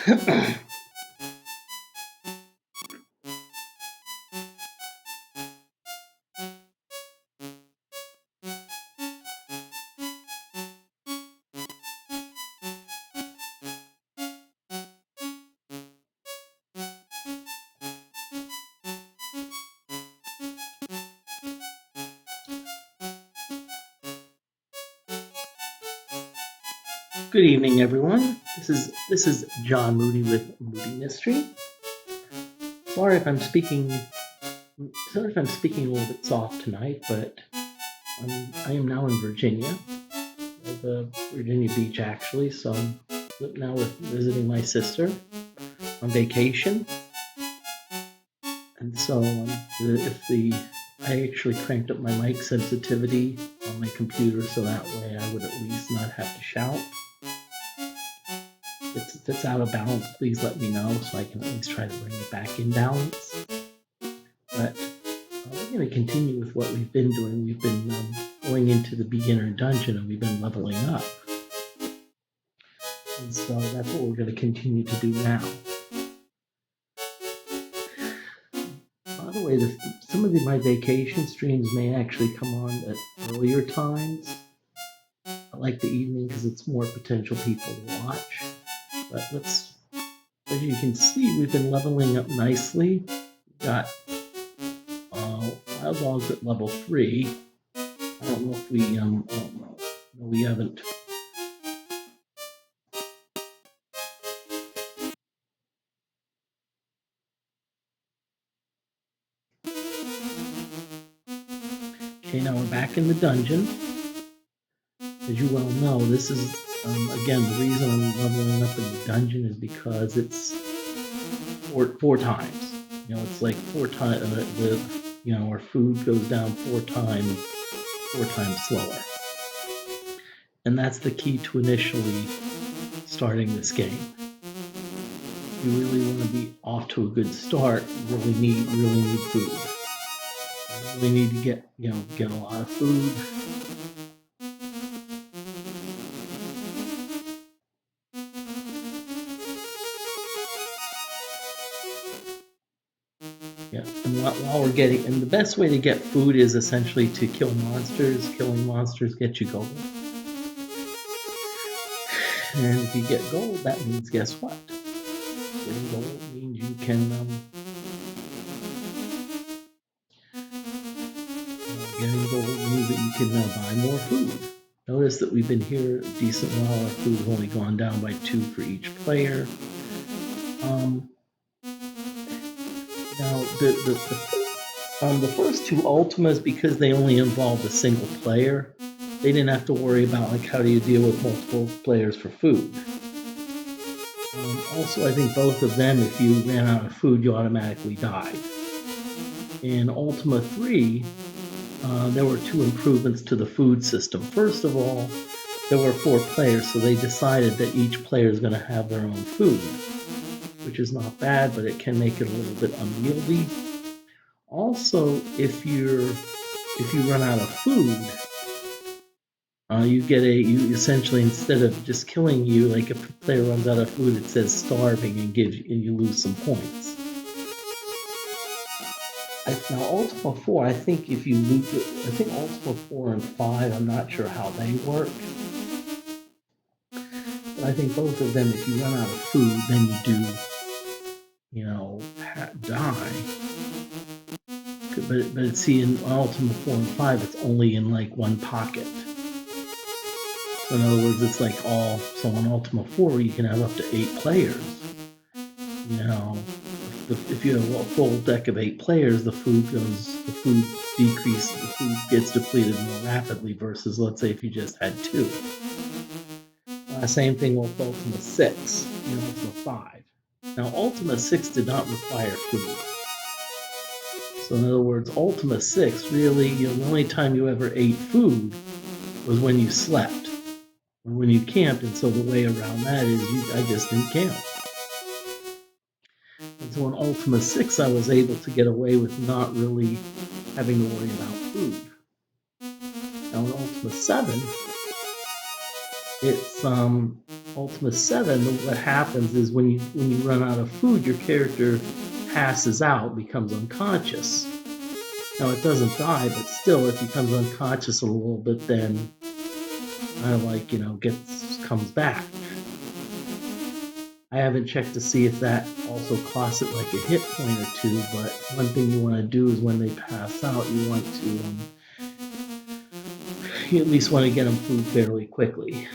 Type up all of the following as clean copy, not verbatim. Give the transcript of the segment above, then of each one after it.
Good evening, everyone. This is John Moody with Moody Mystery. Sorry if I'm speaking. Sorry if I'm speaking a little bit soft tonight, but I am now in Virginia, the Virginia Beach actually. So I'm now visiting my sister on vacation, and so I actually cranked up my mic sensitivity on my computer so that way I would at least not have to shout. If it's out of balance, please let me know so I can at least try to bring it back in balance. But we're going to continue with what we've been doing. We've been going into the beginner dungeon and we've been leveling up. And so that's what we're going to continue to do now. By the way, some of my vacation streams may actually come on at earlier times. I like the evening because it's more potential people to watch. But as you can see, we've been leveling up nicely. We've got Wild Dogs at level 3. I don't know if we, no, we haven't. Okay, now we're back in the dungeon. As you well know, this is, again, the reason I'm leveling up in the dungeon is because it's four times. You know, it's like 4 times, our food goes down 4 times slower. And that's the key to initially starting this game. If you really want to be off to a good start, you really need food. You really need to get a lot of food. Yeah, and while we're getting, and the best way to get food is essentially to kill monsters. Killing monsters gets you gold. And if you get gold, that means, guess what? Getting gold means you can, getting gold means that you can buy more food. Notice that we've been here a decent while. Our food's only gone down by 2 for each player. Now, the first 2 Ultimas, because they only involved a single player, they didn't have to worry about like how do you deal with multiple players for food. Also, I think both of them, if you ran out of food, you automatically died. In Ultima 3, there were 2 improvements to the food system. First of all, there were 4 players, so they decided that each player is going to have their own food, which is not bad, but it can make it a little bit unwieldy. Also, if you run out of food, you essentially, instead of just killing you, like if a player runs out of food, it says starving and you lose some points. Now Ultima 4, I think Ultima 4 and 5, I'm not sure how they work. But I think both of them, if you run out of food, then you do, die. But see, in Ultima 4 and 5, it's only in like one pocket. So in other words, it's like so on Ultima 4, you can have up to 8 players. If you have a full deck of 8 players, the food decreases, the food gets depleted more rapidly versus, let's say, if you just had 2. Same thing with Ultima 6, Ultima 5. Now, Ultima 6 did not require food. So in other words, Ultima 6, really, the only time you ever ate food was when you slept or when you camped, and so the way around that is I just didn't camp. And so in Ultima 6, I was able to get away with not really having to worry about food. Now in Ultima 7, Ultima 7, what happens is when you run out of food, your character passes out, becomes unconscious. Now it doesn't die, but still it becomes unconscious a little bit, then kind of like, comes back. I haven't checked to see if that also costs it like a hit point or two, but one thing you want to do is when they pass out, you want to, you at least want to get them food fairly quickly.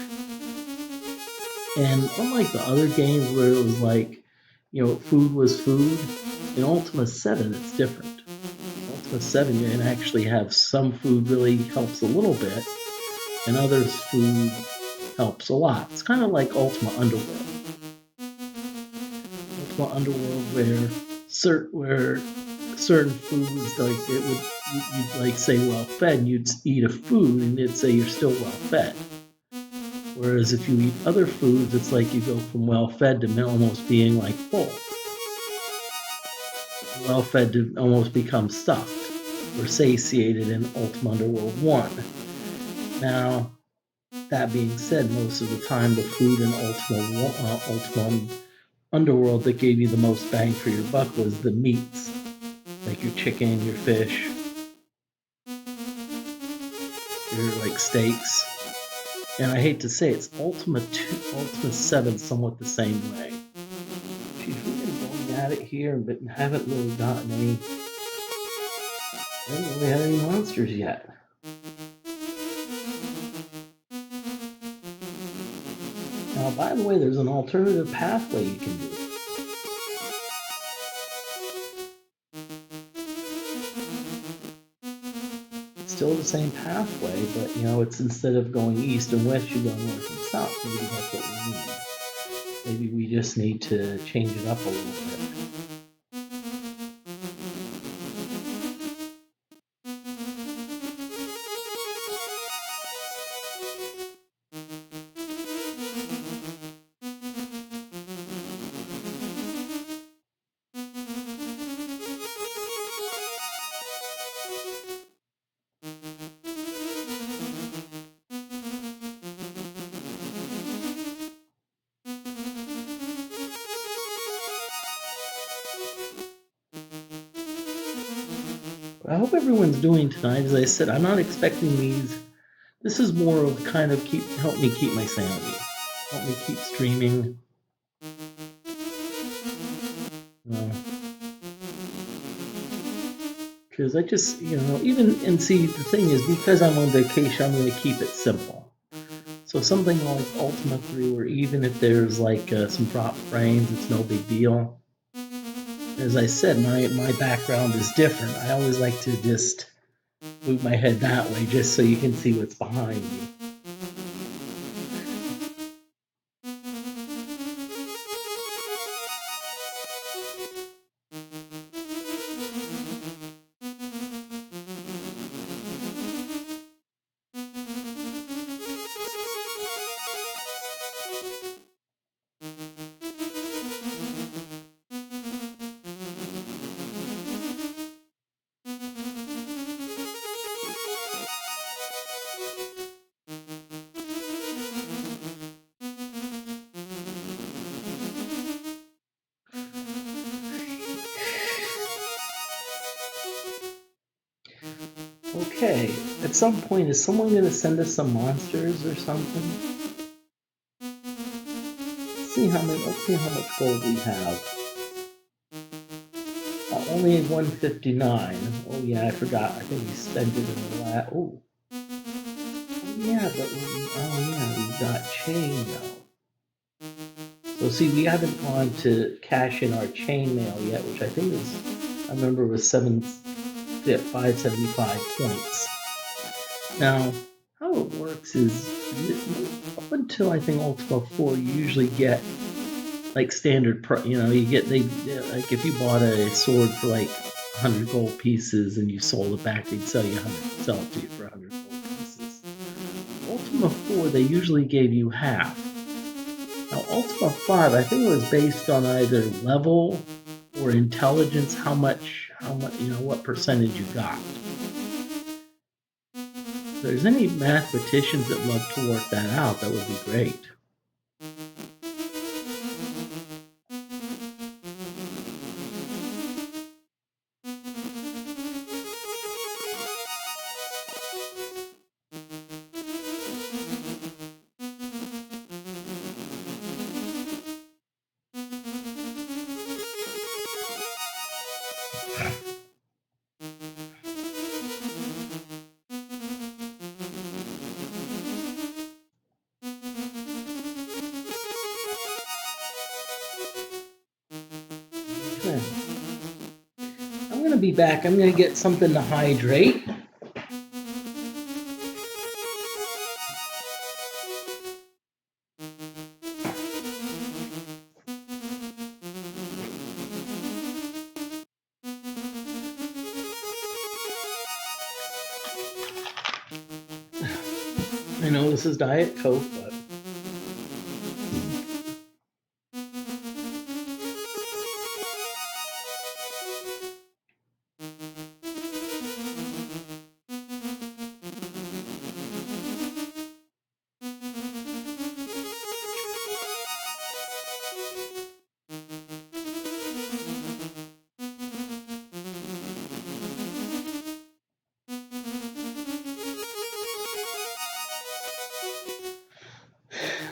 And unlike the other games where it was like, food was food, in Ultima 7 it's different. In Ultima 7 you can actually have some food really helps a little bit, and others food helps a lot. It's kind of like Ultima Underworld. Ultima Underworld where certain foods, like you'd like say well fed, and you'd eat a food and it'd say you're still well fed. Whereas if you eat other foods, it's like you go from well fed to almost being like full. Well fed to almost become stuffed or satiated in Ultima Underworld 1. Now, that being said, most of the time the food in Ultima Underworld that gave you the most bang for your buck was the meats, like your chicken, your fish, your like steaks. And I hate to say it's Ultima 7 somewhat the same way. Geez, we've been going at it here but haven't really gotten any. Haven't really had any monsters yet. Now, by the way, there's an alternative pathway you can do. Still the same pathway, but it's instead of going east and west, you go north and south. Maybe that's what we need. Maybe we just need to change it up a little bit. I hope everyone's doing tonight. As I said, I'm not expecting these. This is more of kind of help me keep my sanity. Help me keep streaming. Because I just, and see, the thing is, because I'm on vacation, I'm going to keep it simple. So something like Ultima 3, where even if there's like some drop frames, it's no big deal. As I said, my background is different. I always like to just move my head that way just so you can see what's behind me. Okay, at some point, is someone going to send us some monsters or something? Let's see how much gold we have. Only 159. Oh yeah, I forgot. I think we spent it in the last. Oh yeah, but we've got chain though. So see, we haven't gone to cash in our chain mail yet, which I think I remember was 575 points. Now, how it works is, up until I think Ultima 4, you usually get like standard, you get like if you bought a sword for like 100 gold pieces and you sold it back, they'd sell it to you for 100 gold pieces. Ultima 4, they usually gave you half. Now, Ultima 5, I think it was based on either level or intelligence, how much, what percentage you got. If there's any mathematicians that love to work that out, that would be great. be back. I'm going to get something to hydrate. I know this is Diet Coke, but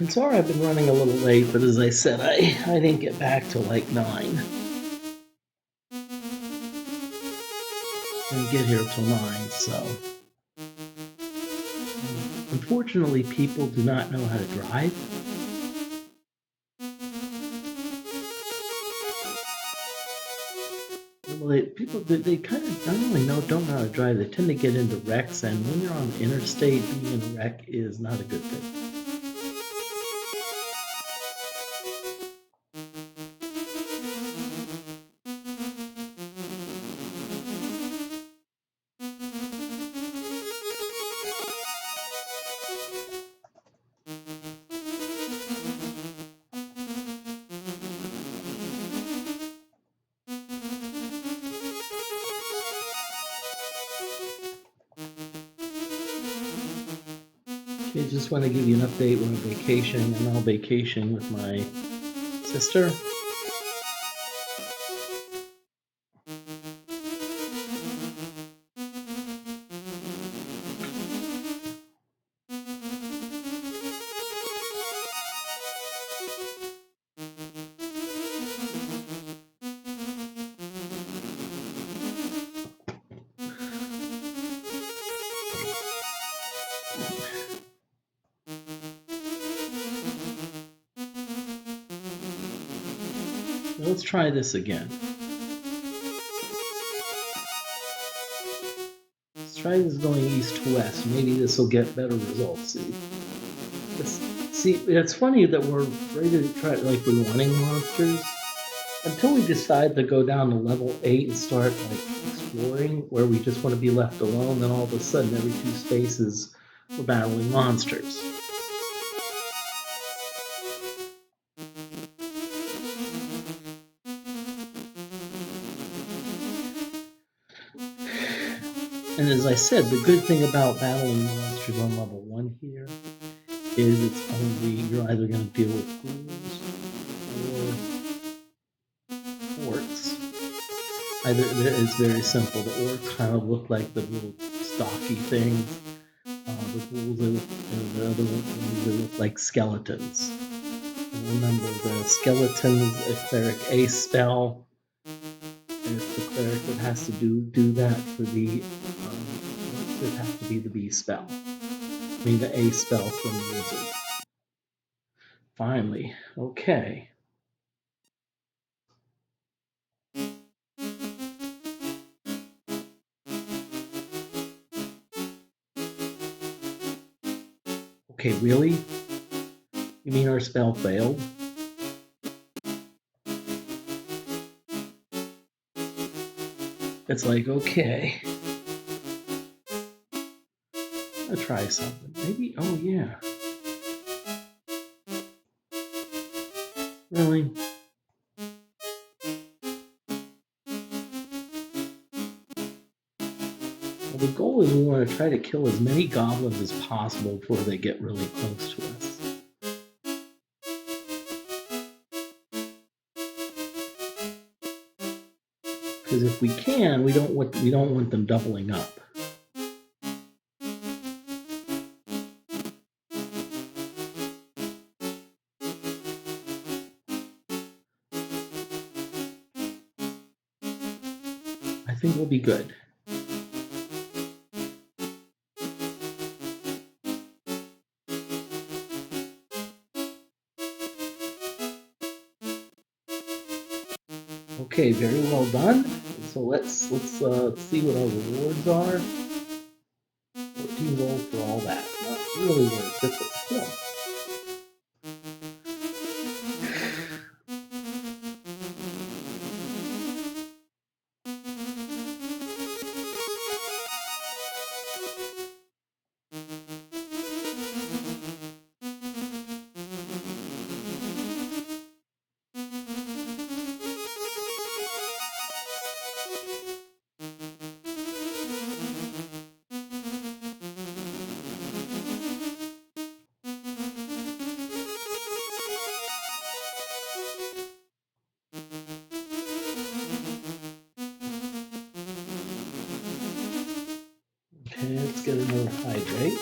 I'm sorry I've been running a little late, but as I said, I didn't get back till like 9. I didn't get here till 9, so. Unfortunately, people do not know how to drive. Well, people, they kind of not only don't know how to drive, they tend to get into wrecks, and when you're on the interstate, being in a wreck is not a good thing. Okay, just want to give you an update. We're on vacation. I'm on vacation with my sister. Let's try this again. Let's try this going east to west. Maybe this will get better results. See, it's funny that we're ready to try, like we're wanting monsters. Until we decide to go down to level 8 and start like exploring where we just want to be left alone, then all of a sudden every 2 spaces we're battling monsters. And as I said, the good thing about battling monsters on level 1 here is it's only, you're either going to deal with ghouls or orcs. It's very simple. The orcs kind of look like the little stocky things. The ghouls, and the other ones, they look like skeletons. And remember, the skeletons, a cleric ace spell. And it's the cleric that has to do that for the, it has to be the B spell. I mean the A spell from the wizard. Finally, okay. Okay, really? You mean our spell failed? It's like, okay. I'll try something. Maybe, oh yeah. Really? Well, the goal is we want to try to kill as many goblins as possible before they get really close to us. Because if we can, we don't want them doubling up. I think we'll be good. Okay, very well done. So let's see what our rewards are. 14 gold for all that. Not really worth it, but still. Okay, let's get another hydrate.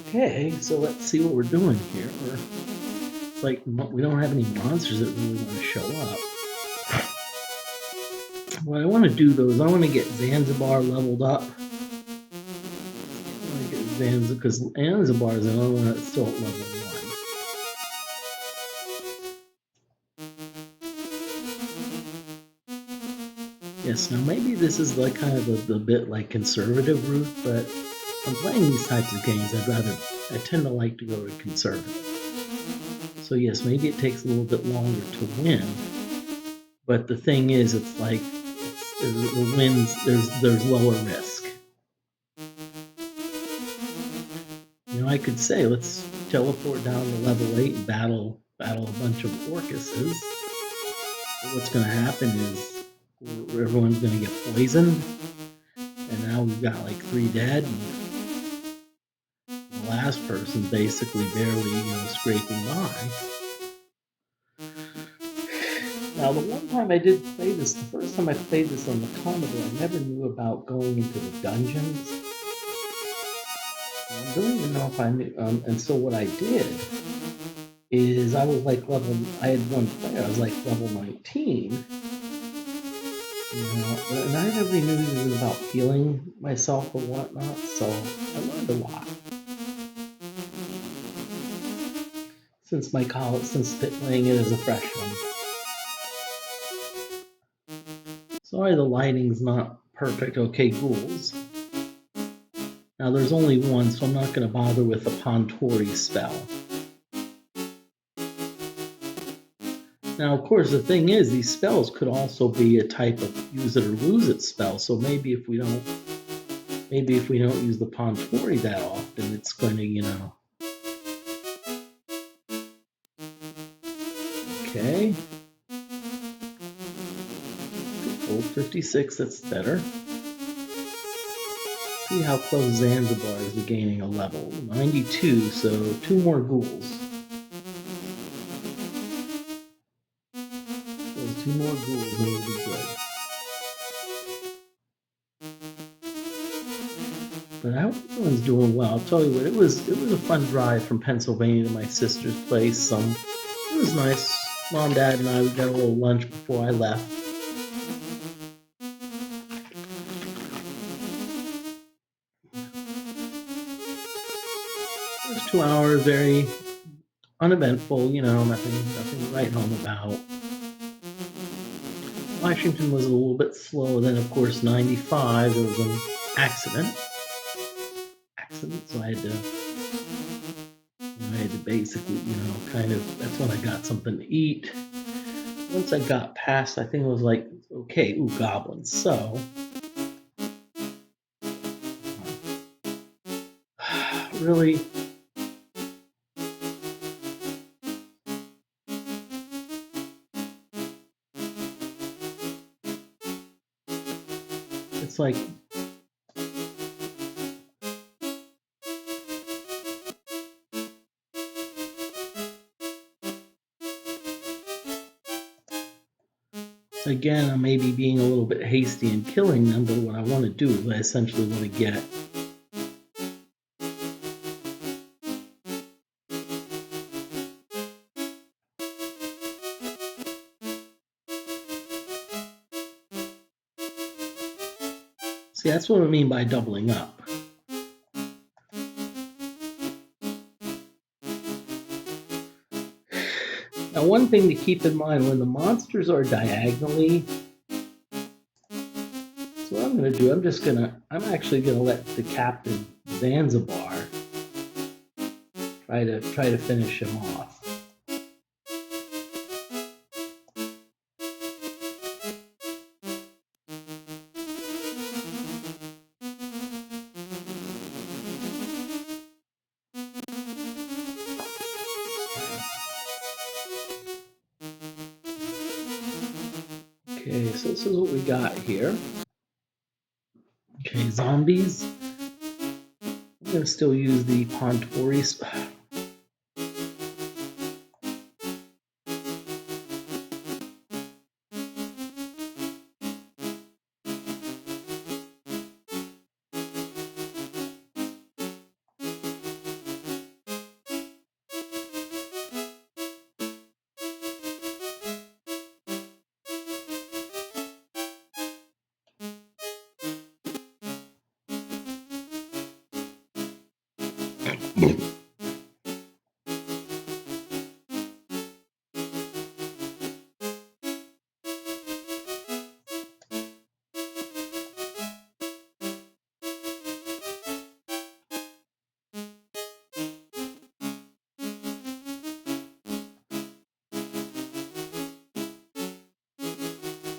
Okay, so let's see what we're doing here. It's like we don't have any monsters that really want to show up. What I want to do though is I want to get Zanzibar leveled up. I want to get Zanzibar because Zanzibar is the only one that's still at level 1. Yes, now maybe this is like kind of the bit like conservative route, but I'm playing these types of games. I tend to like to go to conservative. So yes, maybe it takes a little bit longer to win, but the thing is, it's like the wins. There's lower risk. You know, I could say let's teleport down to level 8 and battle a bunch of Orcuses. But what's going to happen is everyone's going to get poisoned, and now we've got like 3 dead. And the last person basically barely, scraping by. Now, the one time I did play this, the first time I played this on the Commodore, I never knew about going into the dungeons. I don't even know if I knew, and so what I did is I was like I had one player, I was like level 19. And I never knew even about healing myself or whatnot, so I learned a lot. Since playing it as a freshman. Sorry the lighting's not perfect. Okay, ghouls. Now there's only one, so I'm not going to bother with the Pontori spell. Now, of course, the thing is, these spells could also be a type of use it or lose it spell. So maybe if we don't use the Pontori that often, it's going to, Okay. Gold 56, that's better. See how close Zanzibar is to gaining a level. 92, so 2 more ghouls. Those 2 more ghouls and we'll be good. But I hope everyone's doing well. I'll tell you what, it was a fun drive from Pennsylvania to my sister's place. It was nice. Mom, Dad, and I got a little lunch before I left. It was 2 hours, very uneventful, nothing to write home about. Washington was a little bit slow. Then, of course, 95, there was an accident. So I had to basically, that's when I got something to eat. Once I got past, I think it was like, okay, goblins. So, really, it's like, Again, I may be being a little bit hasty in killing them, but what I want to do is I essentially want to get see, that's what I mean by doubling up. Now, one thing to keep in mind when the monsters are diagonally, so what I'm going to do, I'm actually going to let the Captain Zanzibar try to finish him off. Okay, so this is what we got here. Okay, zombies. I'm going to still use the Pontoris.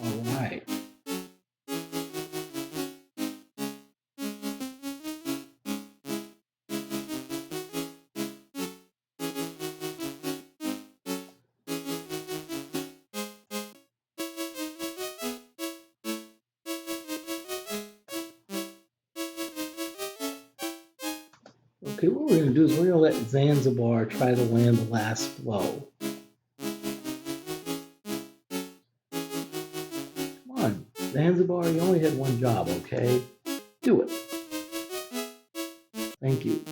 Alright. Okay, what we're going to do is we're going to let Zanzibar try to land the last blow. Come on, Zanzibar, you only had one job, okay? Do it. Thank you.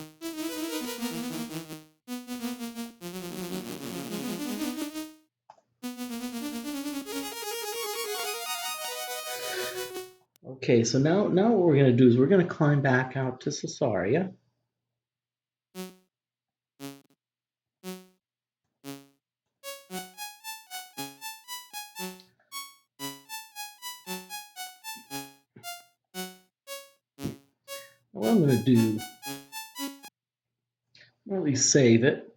Okay, so now what we're going to do is we're going to climb back out to Cesaria. What I'm going to do, really save it.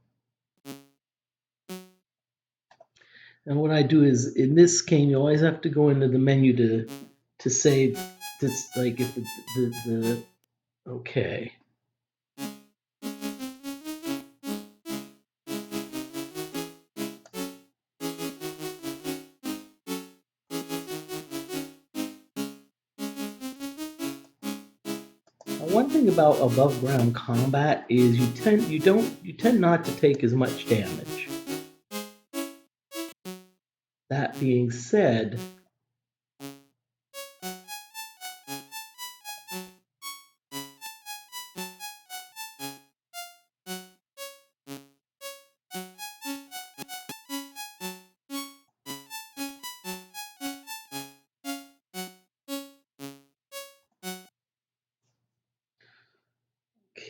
And what I do is, in this game, you always have to go into the menu to save. This, like if the okay. One thing about above ground combat is you tend not to take as much damage. That being said,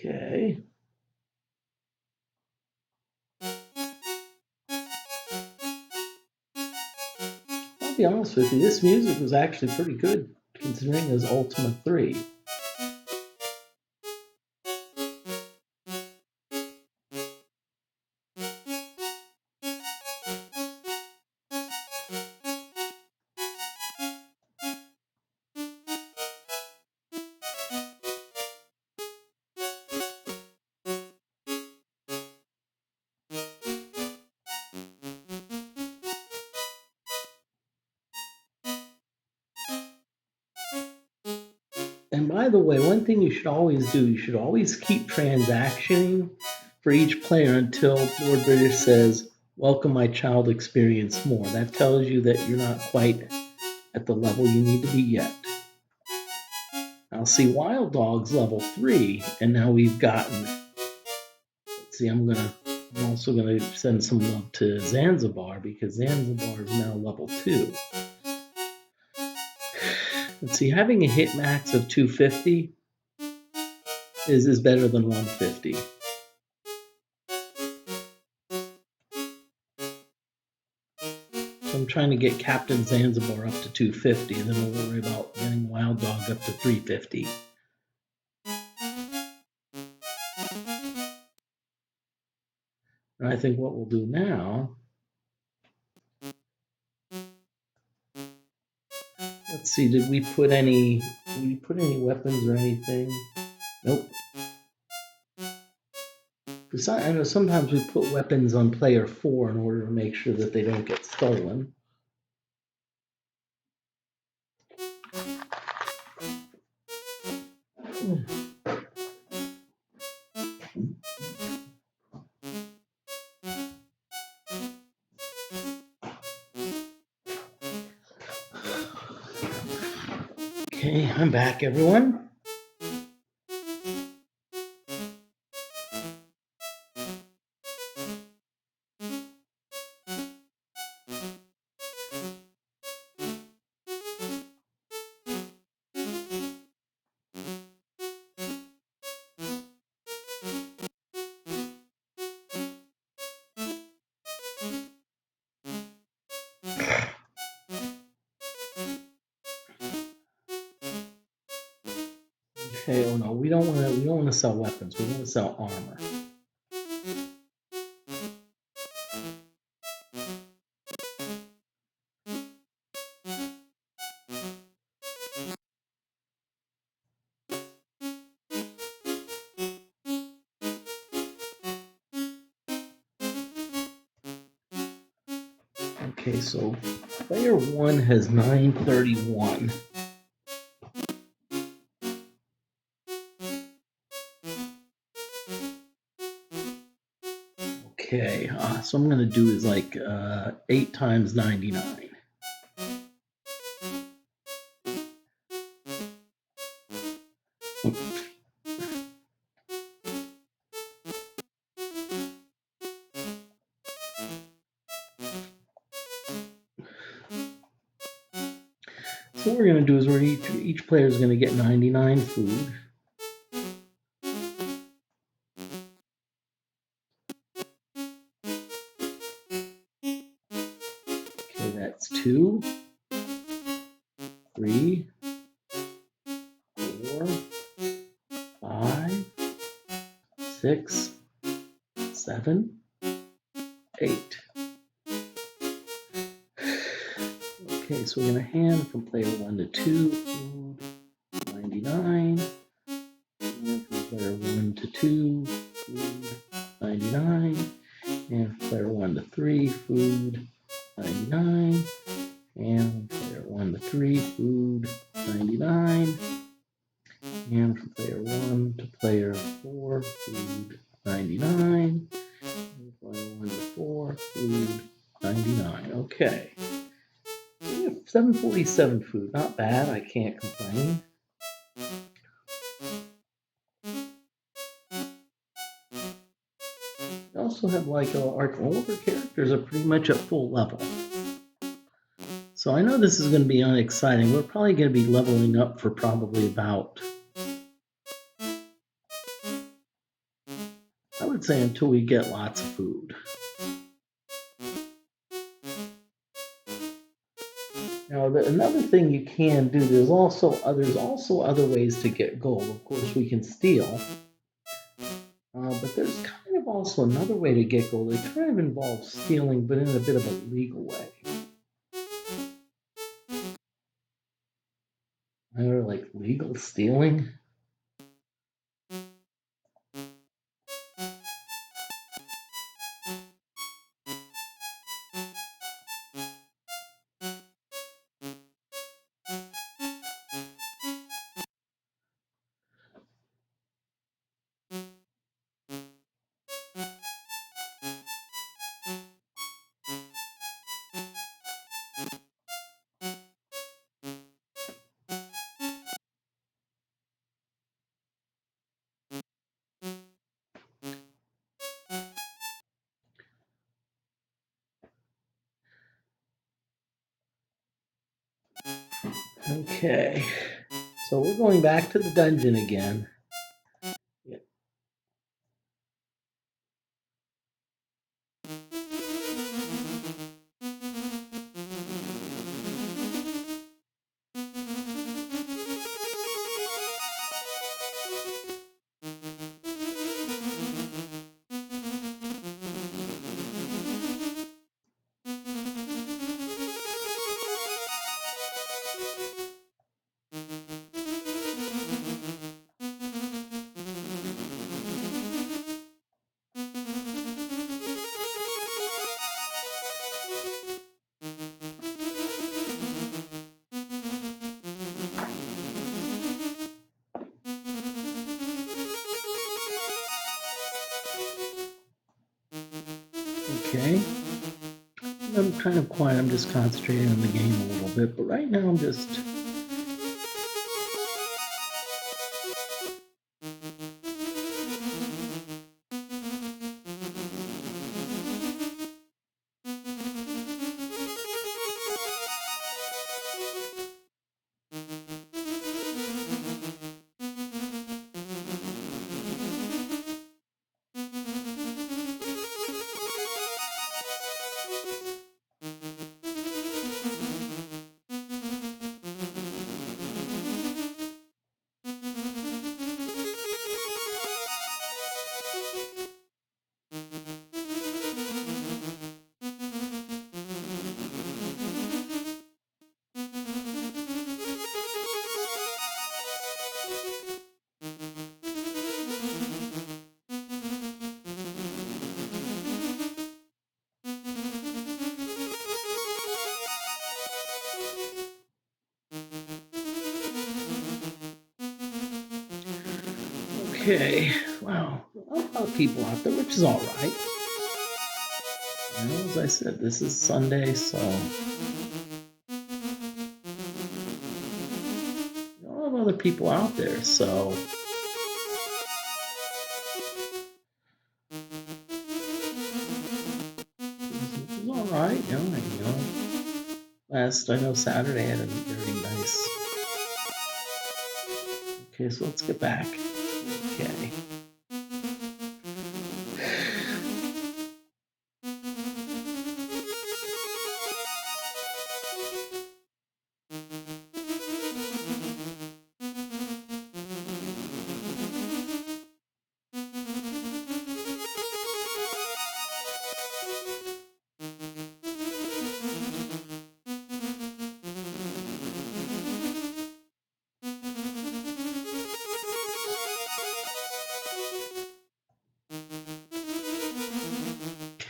okay. I'll be honest with you, this music was actually pretty good considering it was Ultima 3. And by the way, one thing you should always do, you should always keep transactioning for each player until Lord British says, "Welcome, my child, experience more." That tells you that you're not quite at the level you need to be yet. Now see, Wild Dog's level 3, and now we've gotten. Let's see, I'm also gonna send some love to Zanzibar because Zanzibar is now level 2. Let's see, having a hit max of 250 is better than 150. So I'm trying to get Captain Zanzibar up to 250, and then we'll worry about getting Wild Dog up to 350. And I think what we'll do now, let's see, did we put any weapons or anything? Nope. I know sometimes we put weapons on player 4 in order to make sure that they don't get stolen. Okay, I'm back, everyone. Okay, oh no, we don't want to sell weapons. We want to sell armor. Okay, so player 1 has 931. Okay, so I'm gonna do is like 8 times 99. So what we're gonna do is each player is gonna get 99 food. Okay, that's 2, 3, 4, 5, 6, 7, 8. Okay, so we're gonna hand from player 1 to 2 food, 99. And from player 1 to 2 food, 99. And from player 1 to 3 food, 99. And from player 1 to 3 food, 99. And from player 1 to player 4 food, 99. And player 1 to 4 food, 99. Okay. We have 747 food. Not bad. I can't complain. We also have like our older characters are pretty much at full level. So I know this is going to be unexciting. We're probably going to be leveling up for probably about, I would say, until we get lots of food. Now, another thing you can do, there's also other ways to get gold. Of course, we can steal, but there's kind of also another way to get gold. It kind of involves stealing, but in a bit of a legal way. Or like legal stealing. Okay, so we're going back to the dungeon again. Yeah. Okay. I'm kind of quiet. I'm just concentrating on the game a little bit, but right now I'm just. Okay. Wow. A lot of people out there, which is all right. You know, as I said, this is Sunday, so a lot of other people out there, so it's all right. Last I know Saturday had a very nice. Okay, so let's get back. Okay.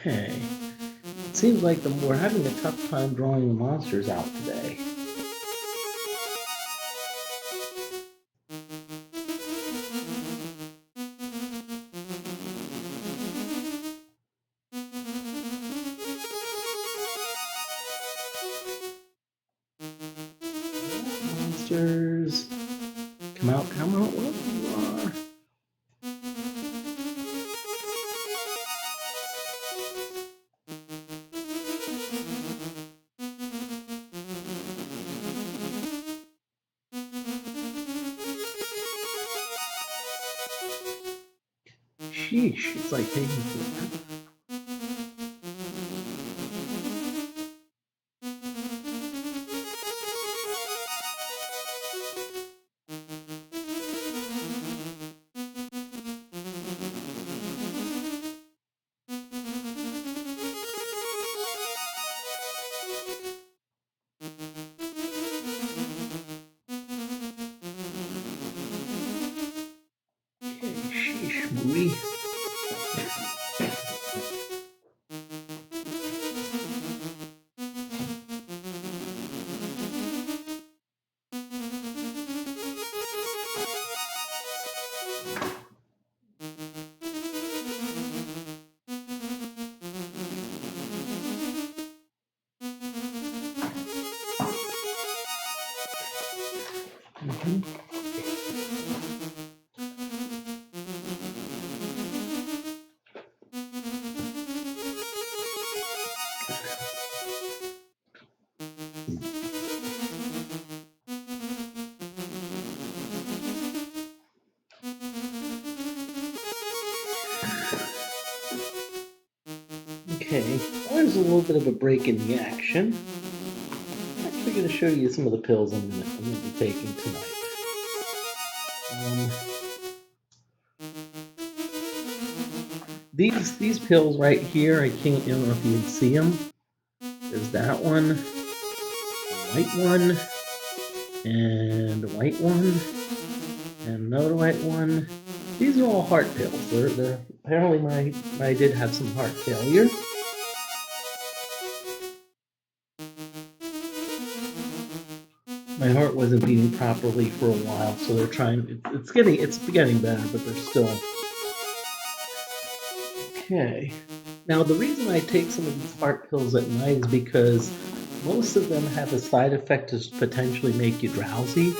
Okay. It seems like we're having a tough time drawing the monsters out today. Monsters. Come out, wherever you are. Sheesh, it's like taking forever. Okay, sheesh, movie. Mhm. Okay, well, there's a little bit of a break in the action. I'm actually going to show you some of the pills I'm going to be taking tonight. These pills right here, I don't know if you can see them. There's that one, a white one, and a white one, and another white one. These are all heart pills. They're apparently I did have some heart failure. My heart wasn't beating properly for a while, so they're trying. It's getting better, but they're still okay. Now the reason I take some of these heart pills at night is because most of them have a side effect to potentially make you drowsy,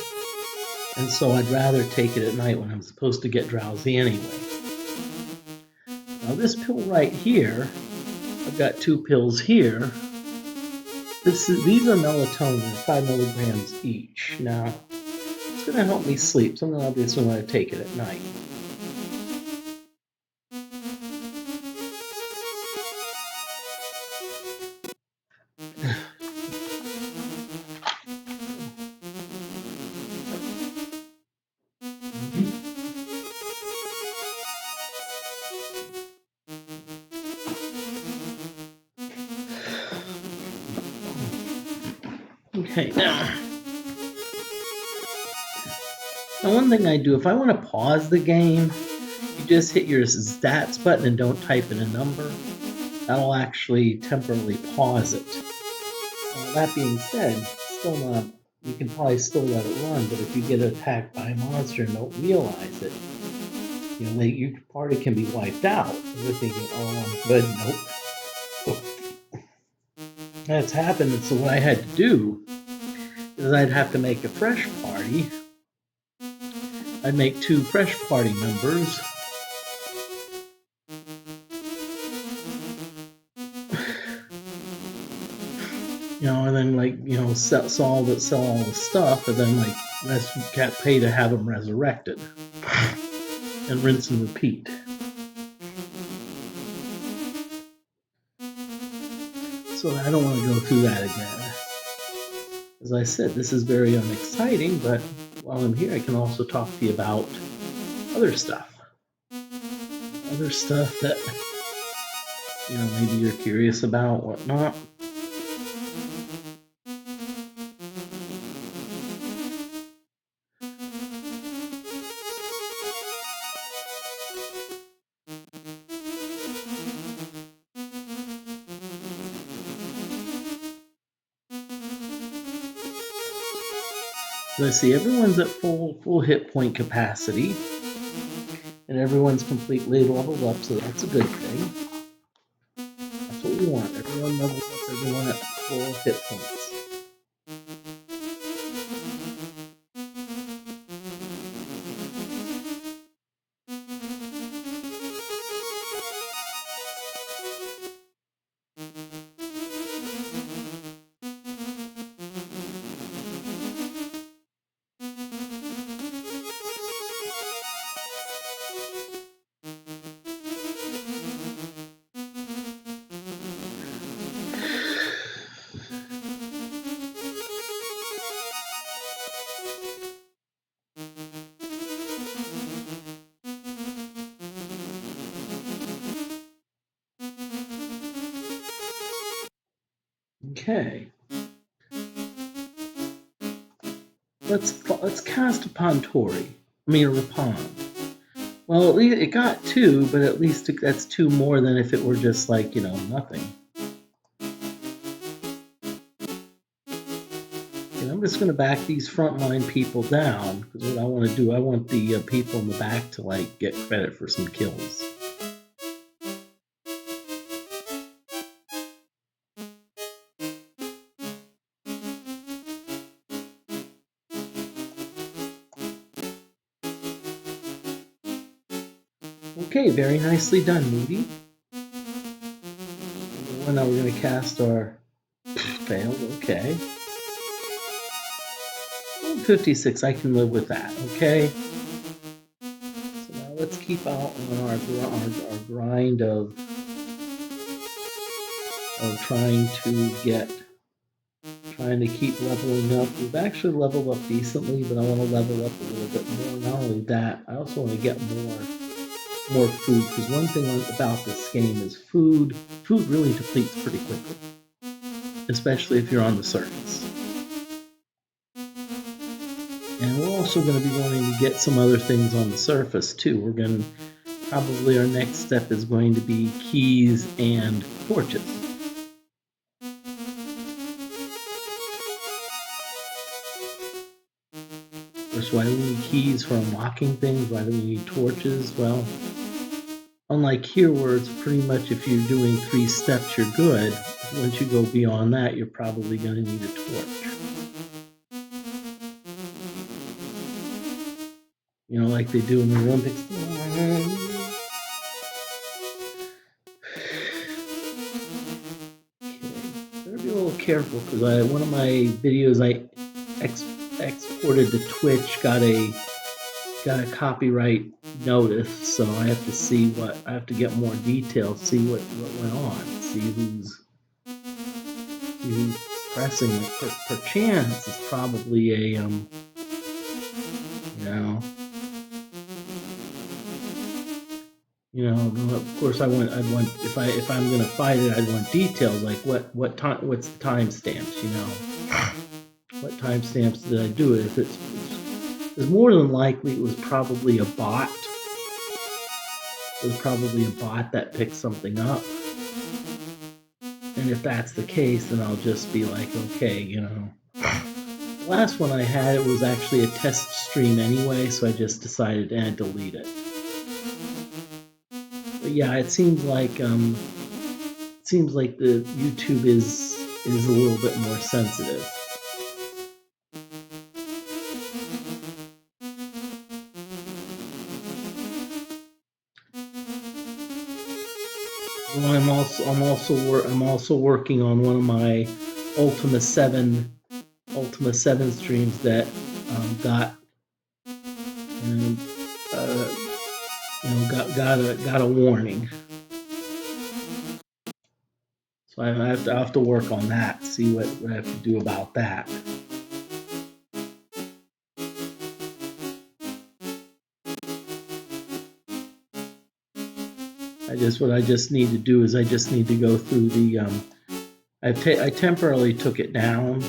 and so I'd rather take it at night when I'm supposed to get drowsy anyway. Now this pill right here, I've got 2 pills here. These are melatonin, 5 milligrams each. Now, it's going to help me sleep, so I'm obviously going to take it at night. Okay, now one thing I do, if I want to pause the game, you just hit your stats button and don't type in a number. That'll actually temporarily pause it. That being said, still not. You can probably still let it run, but if you get attacked by a monster and don't realize it, your party can be wiped out. You're thinking, "Oh, I'm good." Nope. That's happened, and so what I had to do is I'd have to make a fresh party. I'd make 2 fresh party members. And then sell all the stuff, and then pay to have them resurrected, and rinse and repeat. So I don't want to go through that again. As I said, this is very unexciting, but while I'm here, I can also talk to you about other stuff. Other stuff that, maybe you're curious about, whatnot. Let's see, everyone's at full hit point capacity, and everyone's completely leveled up, so that's a good thing. That's what we want. Everyone leveled up, everyone at full hit points. Okay. Let's cast upon Tori. Rapon. Well, at least it got 2, but at least that's 2 more than if it were just nothing. And I'm just going to back these frontline people down, because what I want to do, I want the people in the back to get credit for some kills. Okay, very nicely done, Moody. Now we're going to cast our... Failed, okay. 56, I can live with that, okay? So now let's keep out on our grind of of trying to keep leveling up. We've actually leveled up decently, but I want to level up a little bit more. Not only that, I also want to get more food, because one thing about this game is food really depletes pretty quickly, especially if you're on the surface. And we're also going to be wanting to get some other things on the surface too. We're going to probably, our next step is going to be keys and torches. First, why do we need keys for unlocking things? Why do we need torches? Well, unlike here where it's pretty much if you're doing 3 steps, you're good. Once you go beyond that, you're probably going to need a torch. You know, like they do in the Olympics. Better be a little careful, because one of my videos I exported to Twitch got a copyright notice, so I have to see I have to get more details, see what went on, see who's pressing it. Perchance it's probably a of course I'd want if I'm gonna fight it, I'd want details, like what's the timestamps, what timestamps did I do it? If it's more than likely it was probably a bot. It was probably a bot that picked something up. And if that's the case, then I'll just be like, okay, The last one I had, it was actually a test stream anyway, so I just decided to delete it. But yeah, it seems like the YouTube is a little bit more sensitive. Well, I'm also working on one of my Ultima 7 streams that got a warning. So I have to work on that, see what I have to do about that. What I just need to do is I just need to go through the I temporarily took it down,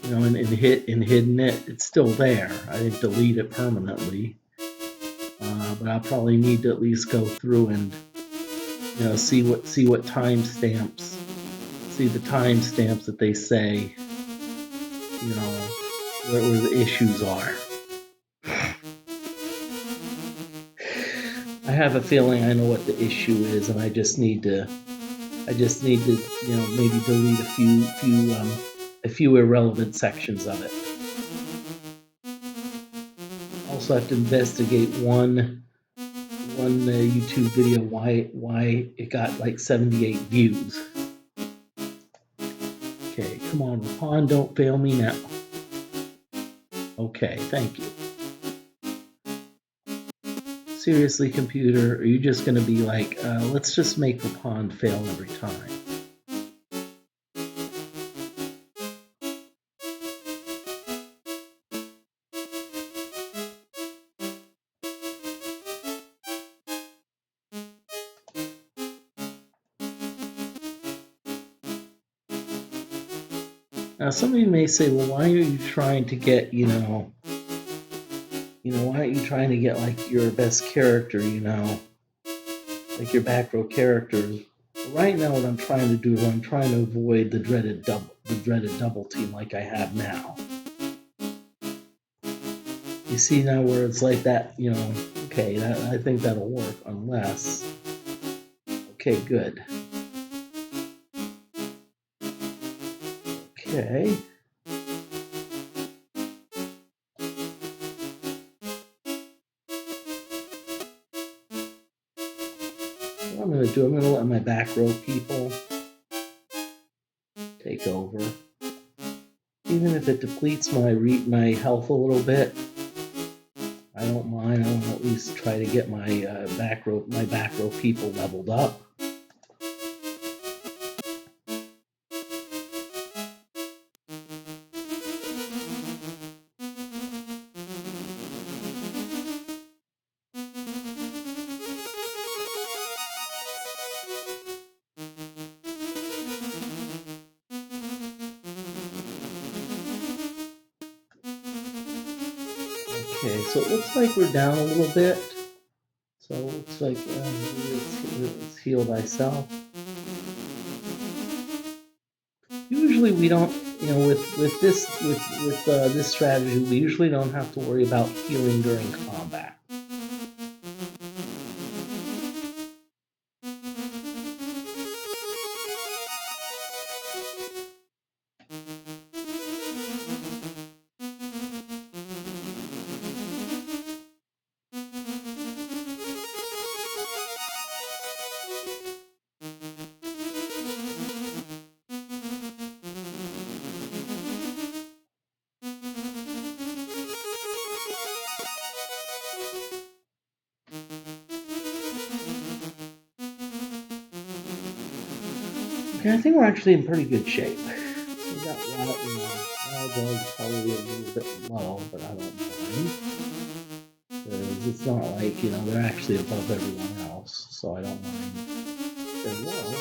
and hidden it. It's still there. I didn't delete it permanently, but I'll probably need to at least go through and see what timestamps, see the timestamps that they say, where the issues are. I have a feeling I know what the issue is, and I just need to maybe delete a few irrelevant sections of it. Also have to investigate one YouTube video why it got like 78 views. Okay, come on, Rapon, don't fail me now. Okay, thank you. Seriously, computer, are you just going to be like, let's just make Rapon fail every time? Now, some of you may say, well, why are you trying to get, why aren't you trying to get like your best character, like your back row characters? Well, right now, what I'm trying to do is I'm trying to avoid the dreaded double team like I have now. You see now where it's like that, okay, I think that'll work unless, okay, good. Okay. What I'm going to do, I'm going to let my back row people take over. Even if it depletes my health a little bit, I don't mind. I want to at least try to get my back row people leveled up. Okay, so it looks like we're down a little bit. So it looks like let's heal thyself. Usually we don't, with this strategy, we usually don't have to worry about healing during combat. Okay, I think we're actually in pretty good shape. We got wild dogs probably a little bit low, but I don't mind. Because it's not like, they're actually above everyone else, so I don't mind as well.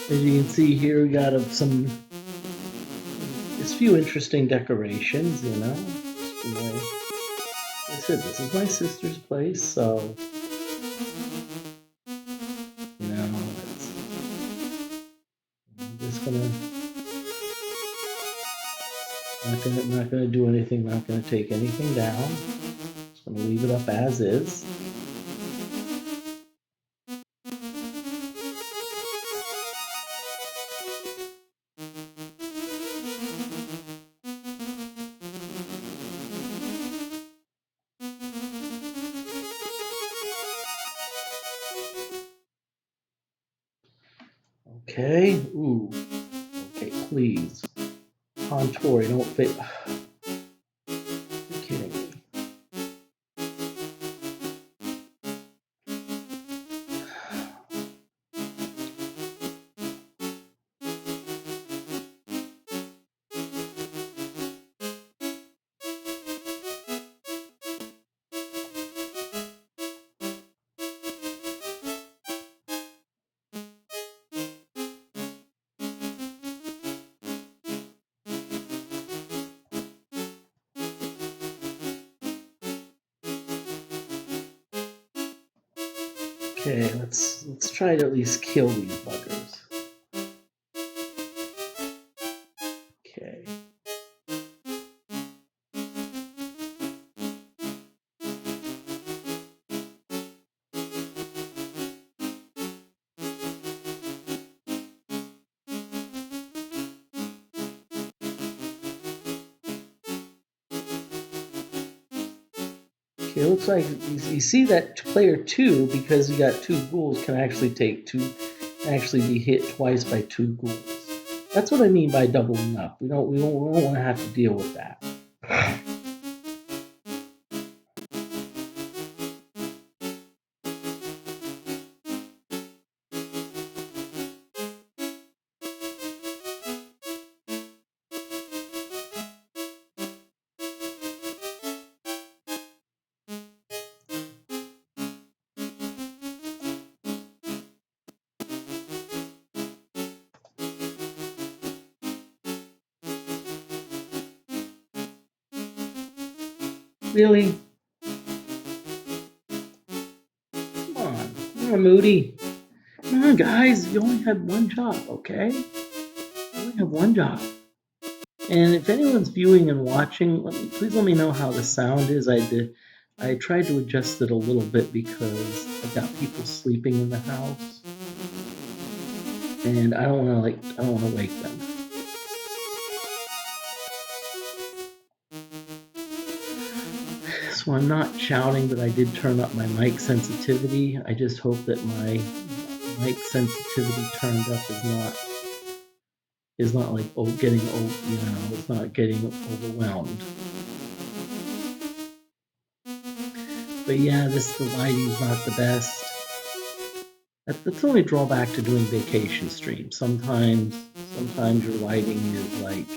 As you can see here, we got just a few interesting decorations, like I said, this is my sister's place, so I'm just not gonna do anything, not gonna take anything down. Just gonna leave it up as is. Okay, ooh, okay, please. Contour, don't fit. You're kidding me. Okay, let's try to at least kill these buggers. Okay. Okay, it looks like you see that player 2, because you got 2 ghouls, can actually be hit twice by 2 ghouls. That's what I mean by doubling up. We don't want to have to deal with that. Really? Come on, Moody. Come on, guys. You only had one job, okay? You only have one job. And if anyone's viewing and watching, please let me know how the sound is. I tried to adjust it a little bit because I've got people sleeping in the house, and I don't want to wake them. So I'm not shouting, but I did turn up my mic sensitivity. I just hope that my mic sensitivity turned up is not like it's not getting overwhelmed. But yeah, the lighting's not the best. That's the only drawback to doing vacation streams. Sometimes your lighting is like,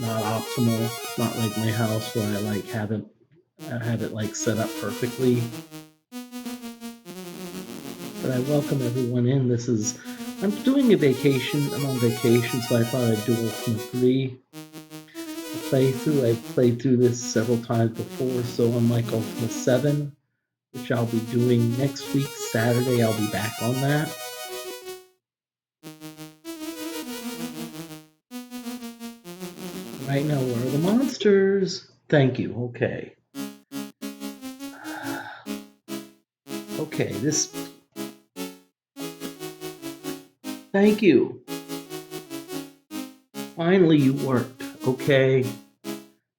not optimal. It's not like my house where I like have it like set up perfectly. But I welcome everyone in. This is I'm doing a vacation. I'm on vacation, so I thought I'd do Ultima 3 playthrough. I've played through this several times before, so unlike Ultima 7, which I'll be doing next week, Saturday, I'll be back on that. Right now, where are the monsters? Thank you, okay. Okay, this... Thank you. Finally, you worked, okay?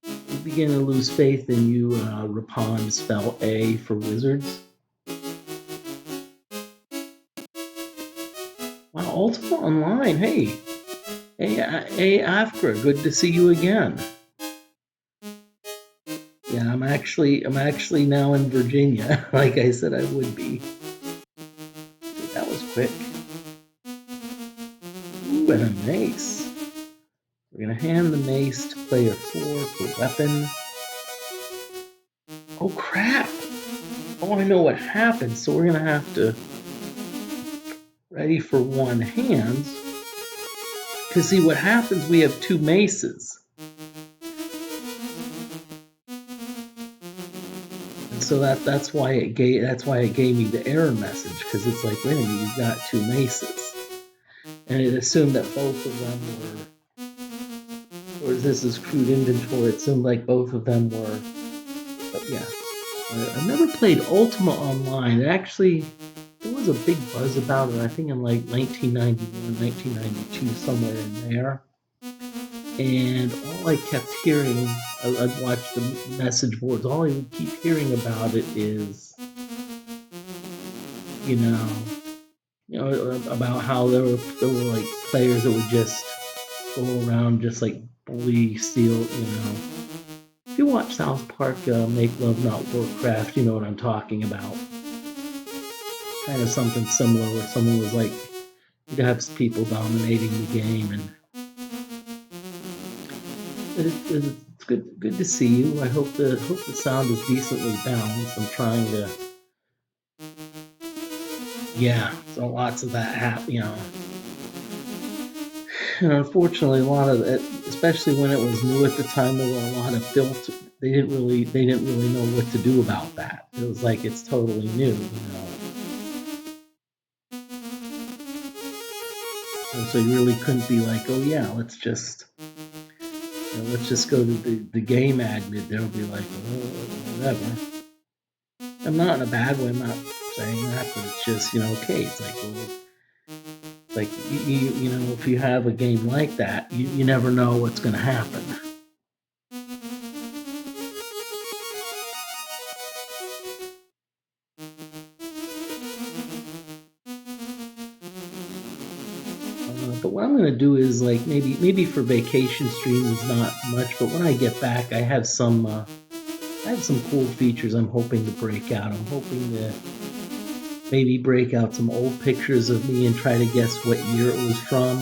You begin to lose faith in you, Rapon, spell A for wizards. Wow, Ultima Online, hey. Hey, Afra, good to see you again. Yeah, I'm actually now in Virginia, like I said I would be. That was quick. Ooh, and a mace. We're gonna hand the mace to player 4 for weapon. Oh crap! Oh, I know what happened, so we're gonna have to ready for one hands. Cause see what happens, we have 2 maces. And so that's why it gave me the error message, because it's like, wait a minute, you've got 2 maces. And it assumed that both of them were, or this is crude inventory, it assumed like both of them were, but yeah. I've never played Ultima Online. Actually, there was a big buzz about it, I think in like 1991, 1992, somewhere in there. And all I kept hearing, I'd watch the message boards, all I would keep hearing about it is, you know, about how there were like players that would just go around just like bully, steal, you know. If you watch South Park, Make Love Not Warcraft, you know what I'm talking about. Kind of something similar where someone was like, you'd have people dominating the game, and it's good to see you. I hope the sound is decently balanced. I'm trying to. Yeah, so lots of that happen, you know. And unfortunately, a lot of it, especially when it was new at the time, there were a lot of filter. They didn't really know what to do about that. It was like it's totally new, you know. And so you really couldn't be like, oh yeah, let's just go to the game admin. They'll be like, oh, whatever. I'm not in a bad way. I'm not saying that, but it's just, you know, okay. It's like, well, like you know, if you have a game like that, you never know what's going to happen. But what I'm going to do is like maybe for vacation streams not much, but when I get back, I have some cool features I'm hoping to break out. I'm hoping to maybe break out some old pictures of me and try to guess what year it was from,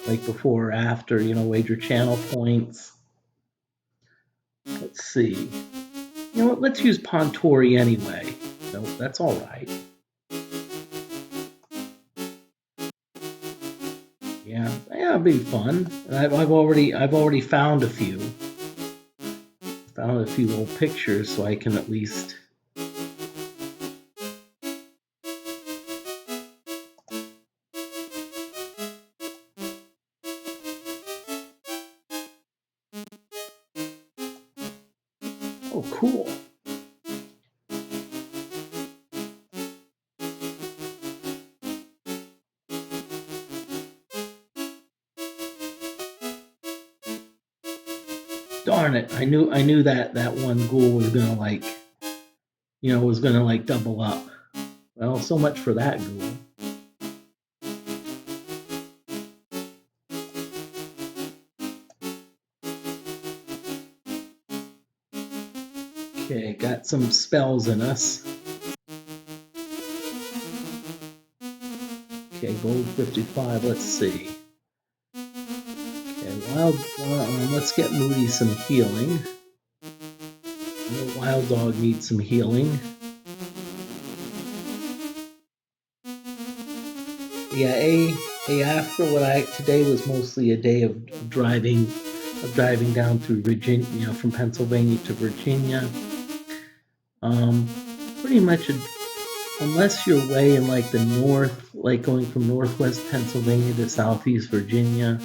like before or after, you know, wager channel points. Let's see. You know what, let's use Pontori anyway. No, that's all right. Yeah, it'll be fun. And I've already found a few. Found a few old pictures, so I can at least. Oh, cool. Darn it! I knew that one ghoul was gonna like, you know, was gonna like double up. Well, so much for that ghoul. Okay, got some spells in us. Okay, gold 55. Let's see. Okay, let's get Moody some healing. The wild dog needs some healing. Yeah, Hey, after today was mostly a day of driving down through Virginia, from Pennsylvania to Virginia. Um, Pretty much, unless you're way in like the north, like going from northwest Pennsylvania to southeast Virginia,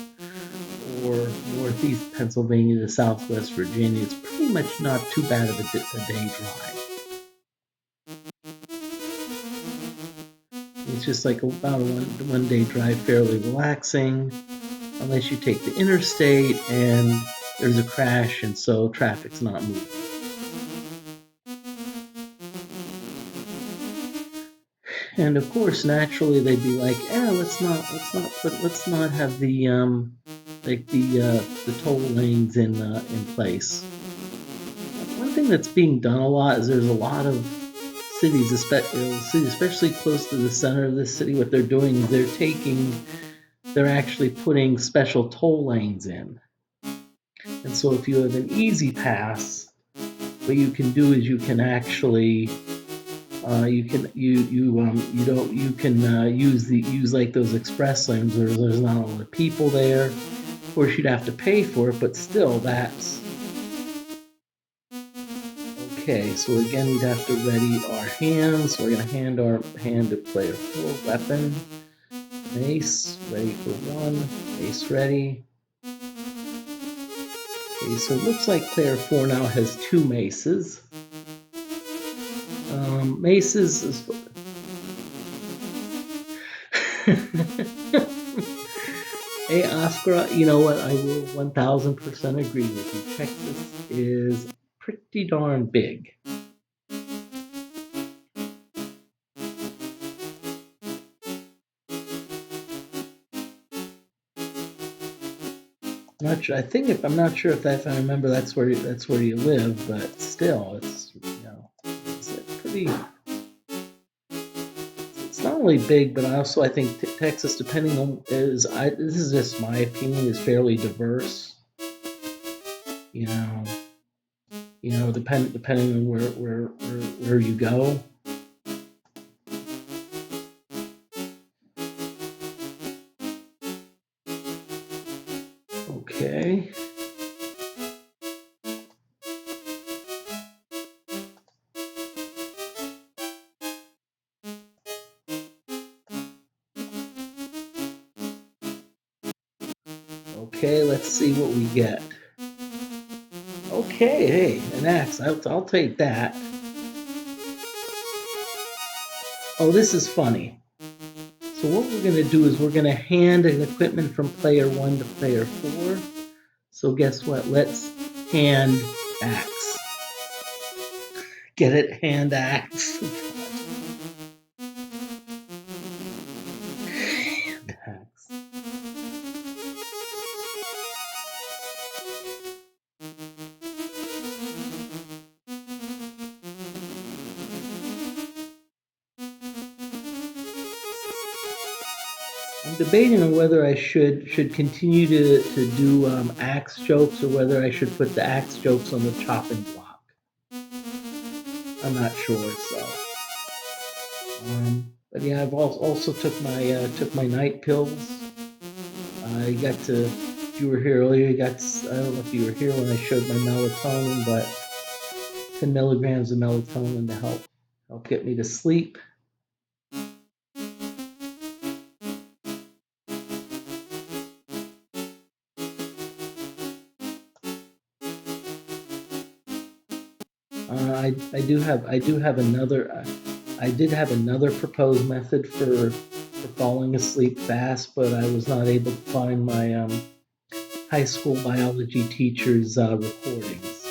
or northeast Pennsylvania to southwest Virginia, it's pretty much not too bad of a day drive. It's just like about a one day drive, fairly relaxing, unless you take the interstate and there's a crash, and so traffic's not moving. And of course, naturally, they'd be like, "Yeah, let's not have the toll lanes in place." One thing that's being done a lot is there's a lot of cities, especially close to the center of the city. What they're doing is they're actually putting special toll lanes in. And so if you have an easy pass, what you can do is you can actually you can use like those express lanes where there's not a lot of people there. Of course, you'd have to pay for it, but still, that's okay. So again, we'd have to ready our hands. So we're gonna hand to player 4 weapon, mace ready for 1, mace ready. Okay, so it looks like player 4 now has 2 maces. Maces is Hey, Oscar, you know what? I will 1000% agree with you. Texas is pretty darn big. Not sure. I'm not sure if I remember that's where you live, but still, it's pretty. It's not only big, but I think Texas, depending on this is just my opinion, is fairly diverse. You know, depending on where you go. Okay. Okay, let's see what we get. Okay, hey, an axe. I'll take that. Oh, this is funny. So what we're going to do is we're going to hand an equipment from player 1 to player 4. So guess what? Let's hand axe. Get it? Hand axe. Hand axe. I'm debating on whether I should continue to do axe jokes, or whether I should put the axe jokes on the chopping block. I'm not sure. So, but yeah, I've also took my night pills. I got to. If you were here earlier, I don't know if you were here when I showed my melatonin, but 10 milligrams of melatonin to help get me to sleep. I did have another proposed method for falling asleep fast, but I was not able to find my high school biology teacher's recordings.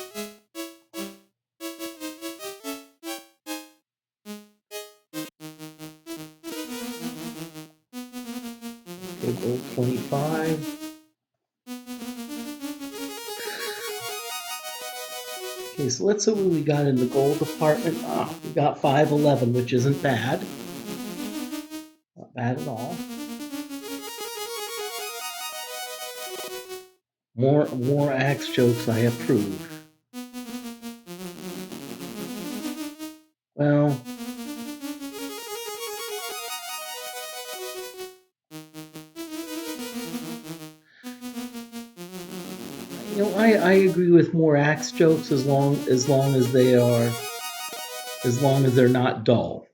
Okay, gold 25. Okay, so let's see what we got in the gold department. We got 511, which isn't bad. Not bad at all. More axe jokes, I approve. Well, I agree with more axe jokes as they are as long as they're not dull.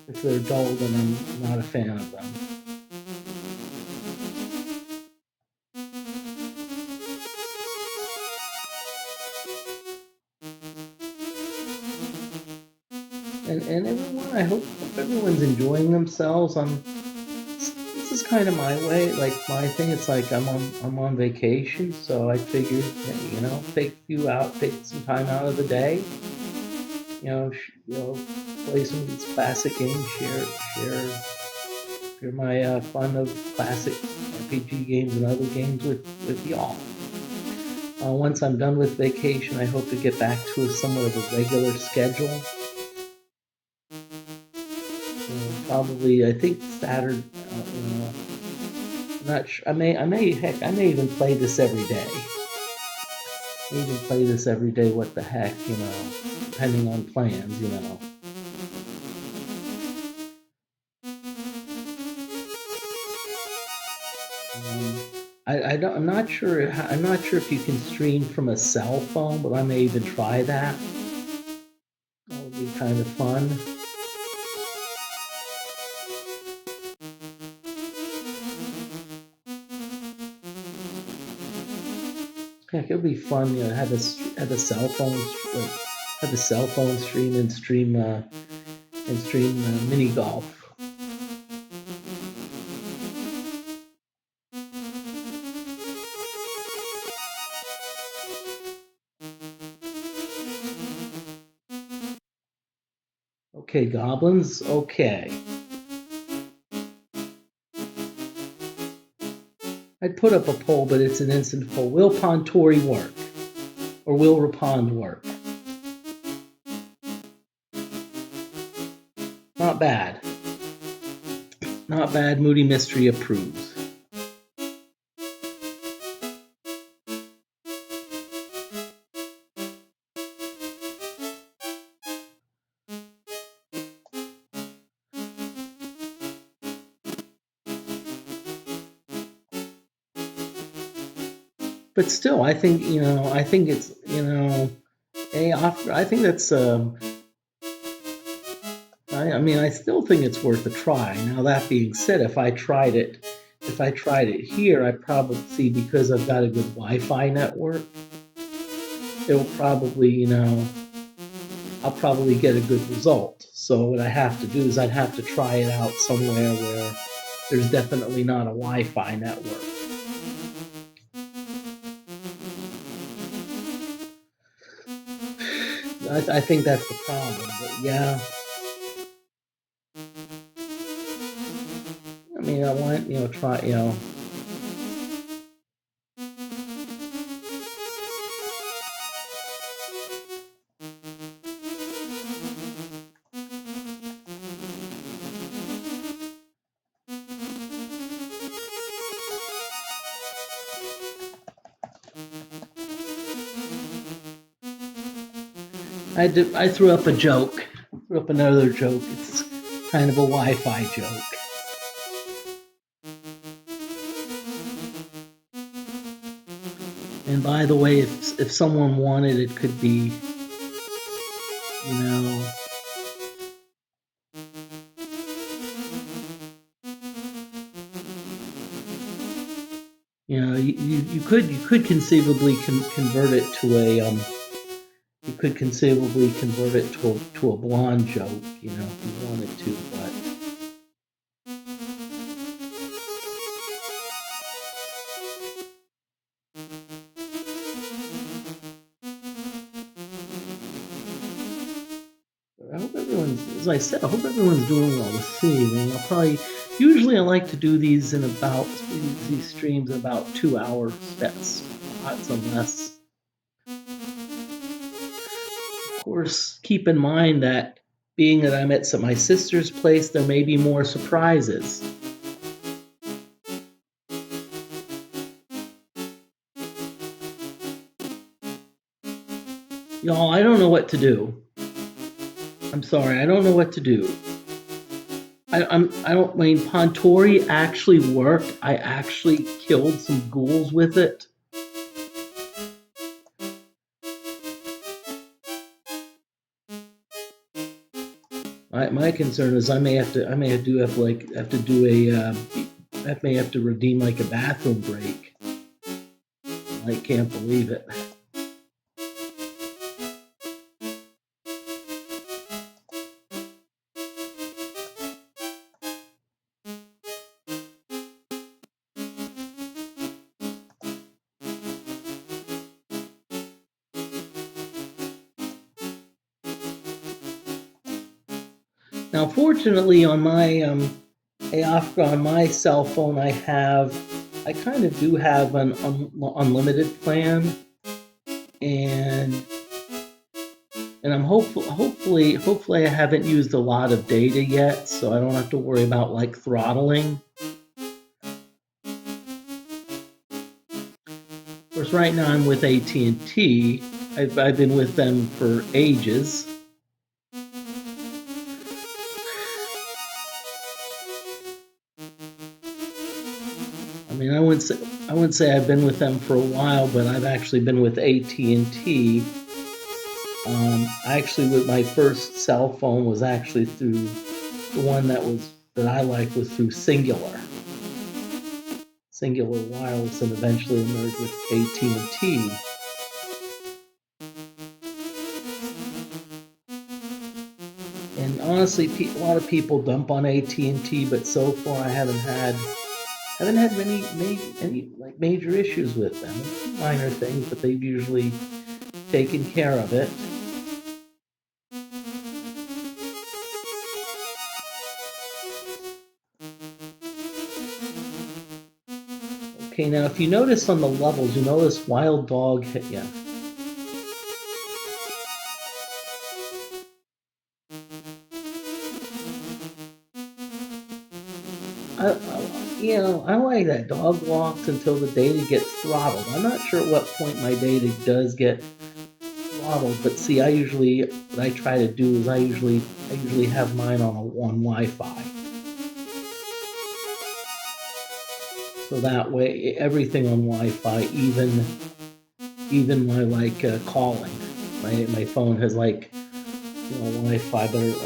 If they're dull, then I'm not a fan of them. And everyone, I hope everyone's enjoying themselves. This is kind of my way, like my thing. It's like I'm on vacation, so I figured, take some time out of the day, play some of these classic games, share my fun of classic RPG games and other games with y'all. Once I'm done with vacation, I hope to get back to somewhat of a regular schedule. Probably, I think Saturday. I'm not sure. I may even play this every day. I may even play this every day. What the heck, depending on plans. I'm not sure. I'm not sure if you can stream from a cell phone, but I may even try that. That would be kind of fun. Heck, it would be fun, have a cell phone, have a cell phone stream and stream mini golf. Okay, goblins. Okay. I'd put up a poll, but it's an instant poll. Will Pontori work? Or will Rapond work? Not bad. Not bad. Moody Mystery approves. But still, I think it's I think that's I still think it's worth a try. Now that being said, if I tried it here, I probably see, because I've got a good Wi-Fi network, it'll probably I'll probably get a good result. So what I have to do is I'd have to try it out somewhere where there's definitely not a Wi-Fi network. I think that's the problem, but yeah. I want, try, I threw up a joke. Threw up another joke. It's kind of a Wi-Fi joke. And by the way, if someone wanted, it could be, you could conceivably convert it to a you could conceivably convert it to a blonde joke, if you wanted to, but. I hope as I said, I hope everyone's doing well this evening. Usually I like to do these streams in about 2 hours, that's lots or less. Of course, keep in mind that being that I'm at my sister's place, there may be more surprises. Y'all, I don't know what to do. I'm sorry, I don't know what to do. Pontori actually worked. I actually killed some ghouls with it. my concern is I may have to redeem like a bathroom break. I can't believe it. Now, fortunately, on my cell phone, I kind of do have an unlimited plan, and I'm hopefully I haven't used a lot of data yet, so I don't have to worry about like throttling. Of course, right now I'm with AT&T. I've been with them for ages. I mean, I wouldn't say I've been with them for a while, but I've actually been with AT&T. With my first cell phone was actually through the one that I liked was through Singular Wireless, and eventually merged with AT&T. And honestly, a lot of people dump on AT&T, but so far I haven't had any like major issues with them. Minor things, but they've usually taken care of it. Okay, now if you notice on the levels, you notice Wild Dog hit you. I like that. Dog walks until the data gets throttled. I'm not sure at what point my data does get throttled, but see, what I try to do is I usually have mine on Wi-Fi. So that way, everything on Wi-Fi, even my calling, my phone has Wi-Fi.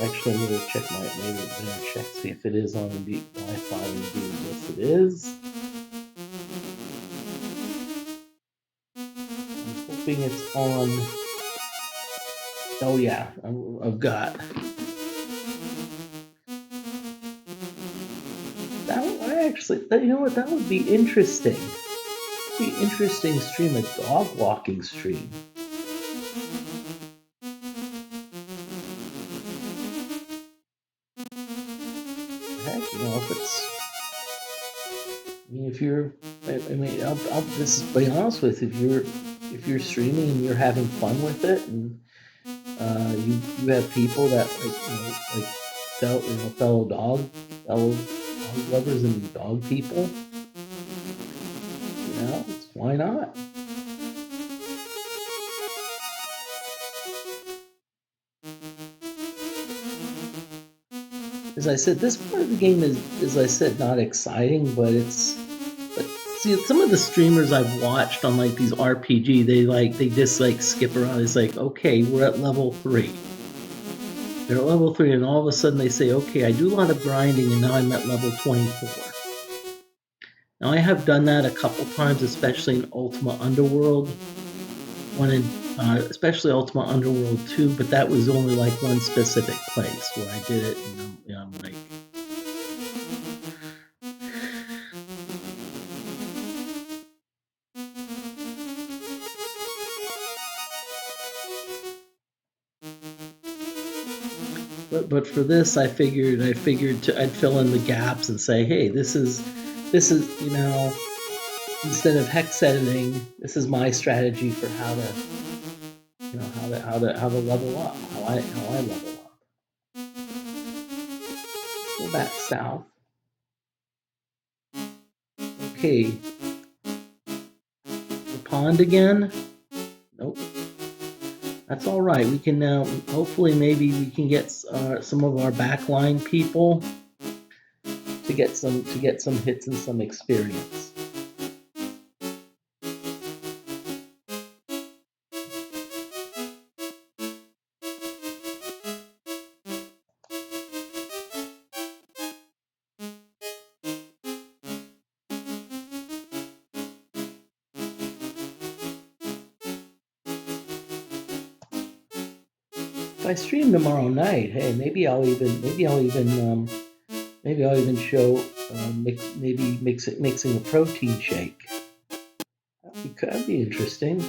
Actually, I'm gonna check see if it is on the Wi-Fi. Indeed, yes, it is. I'm hoping it's on. Oh yeah, I've got. That would be interesting. Interesting stream, a dog walking stream. Heck, if it's. If you're, I'll just be honest with you. If you're streaming and you're having fun with it, and you have people that fellow dog lovers and dog people, why not? As I said, this part of the game is, as I said, not exciting, but see, some of the streamers I've watched on like these RPG, they just skip around. It's like, okay, we're at level 3. They're at level 3, and all of a sudden they say, okay, I do a lot of grinding, and now I'm at level 24. Now I have done that a couple times, especially in Ultima Underworld, especially Ultima Underworld 2, but that was only like one specific place where I did it, and I'm like. But for this, I figured I'd fill in the gaps and say, hey, this is instead of hex editing, this is my strategy for how to level up, how I level up. Let's go back south. Okay, the pond again. Nope. That's all right. We can now, hopefully, maybe we can get some of our backline people to get some hits and some experience. if I stream tomorrow night, hey, maybe I'll even show maybe mixing a protein shake. That'd be interesting.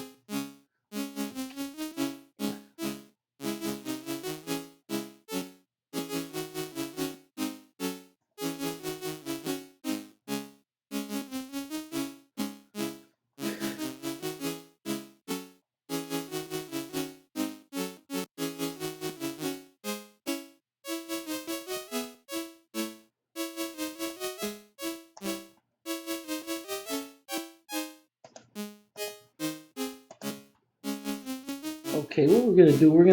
Okay, what we're gonna do? We're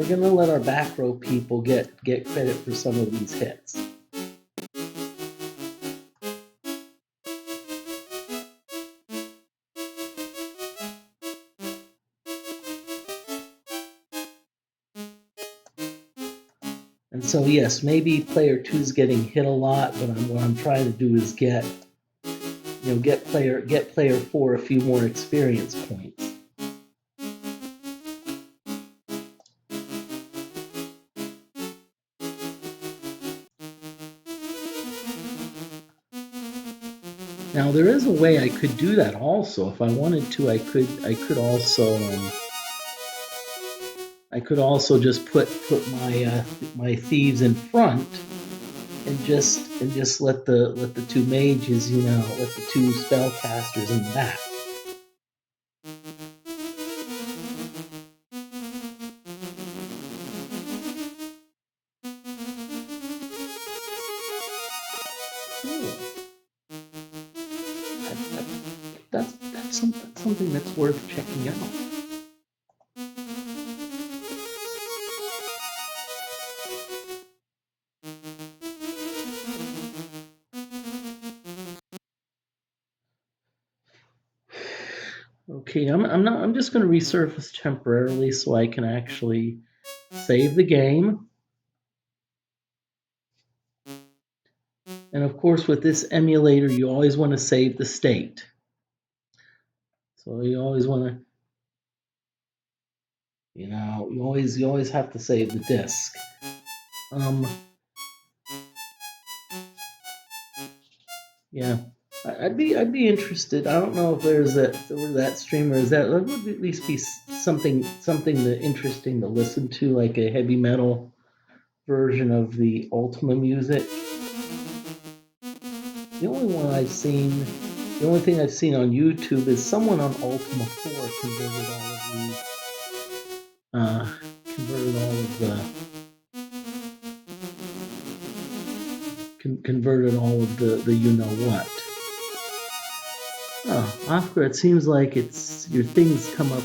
gonna let our back row people get credit for some of these hits. And so yes, maybe player 2 is getting hit a lot, but what I'm trying to do is get player 4 a few more experience points. Now there is a way I could do that also. If I wanted to, I could also just put my thieves in front and just let the two mages, let the two spellcasters in the back. That's something that's worth checking out. Okay, I'm just going to resurface temporarily so I can actually save the game. And of course, with this emulator, you always want to save the state. So you always want to, you always have to save the disk. Yeah, I'd be interested. I don't know if there's that streamer. That would at least be something interesting to listen to, like a heavy metal version of the Ultima music. The only thing I've seen on YouTube is someone on Ultima 4 converted all of the you know what. Oh, Oscar, it seems like your things come up,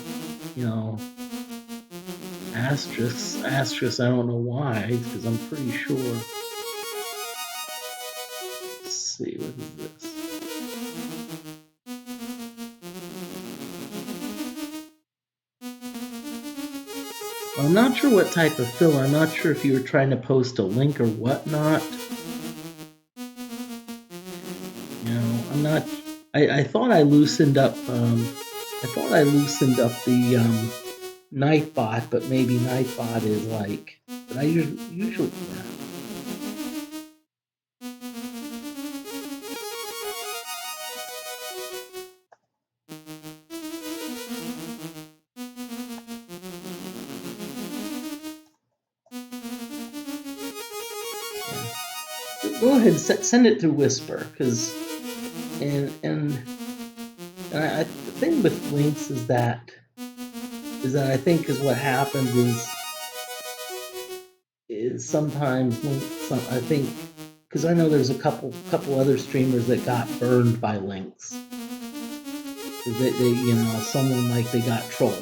asterisk. I don't know why, because I'm pretty sure. Let's see, what is this? Well, I'm not sure what type of filler. I'm not sure if you were trying to post a link or whatnot. I'm not. I thought I loosened up. The Nightbot, but maybe Nightbot is like. But I usually. Yeah. Go ahead, send it through Whisper, because the thing with links is that I think is what happens is sometimes links. I think because I know there's a couple other streamers that got burned by links. They someone like they got trolled.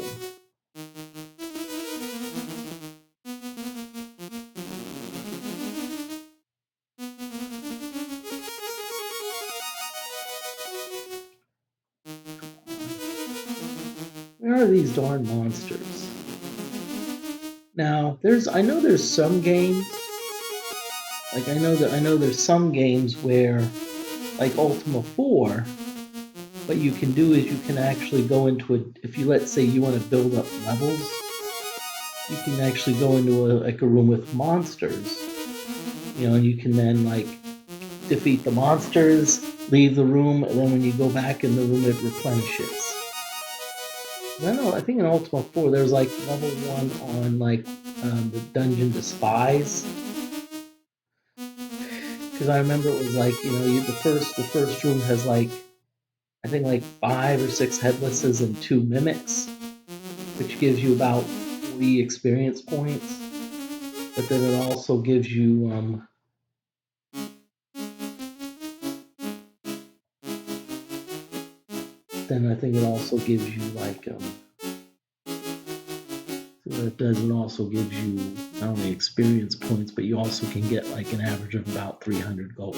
Where are these darn monsters? Now, I know there's some games, like I know there's some games where, like Ultima 4, what you can do is you can actually go into if let's say you want to build up levels, you can actually go into like a room with monsters, you know, and you can then like defeat the monsters, leave the room, and then when you go back in the room, it replenishes. I don't know. I think in Ultima 4, there's like level 1 on like the dungeon despise. Because I remember it was like, you know, the first room has like, I think like 5 or 6 headlesses and 2 mimics, which gives you about 40 experience points. But then it also gives you then I think it also gives you like so what it does, it also gives you not only experience points, but you also can get like an average of about 300 gold.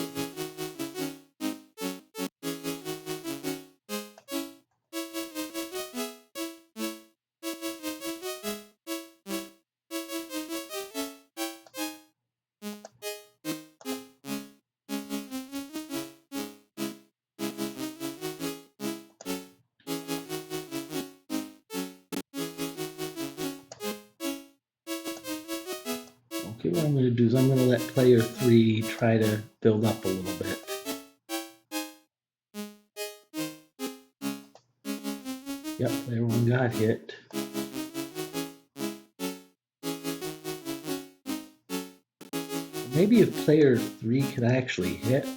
Okay, what I'm going to do is I'm going to let player 3 try to build up a little bit. Yep, player 1 got hit. Maybe if player 3 could actually hit.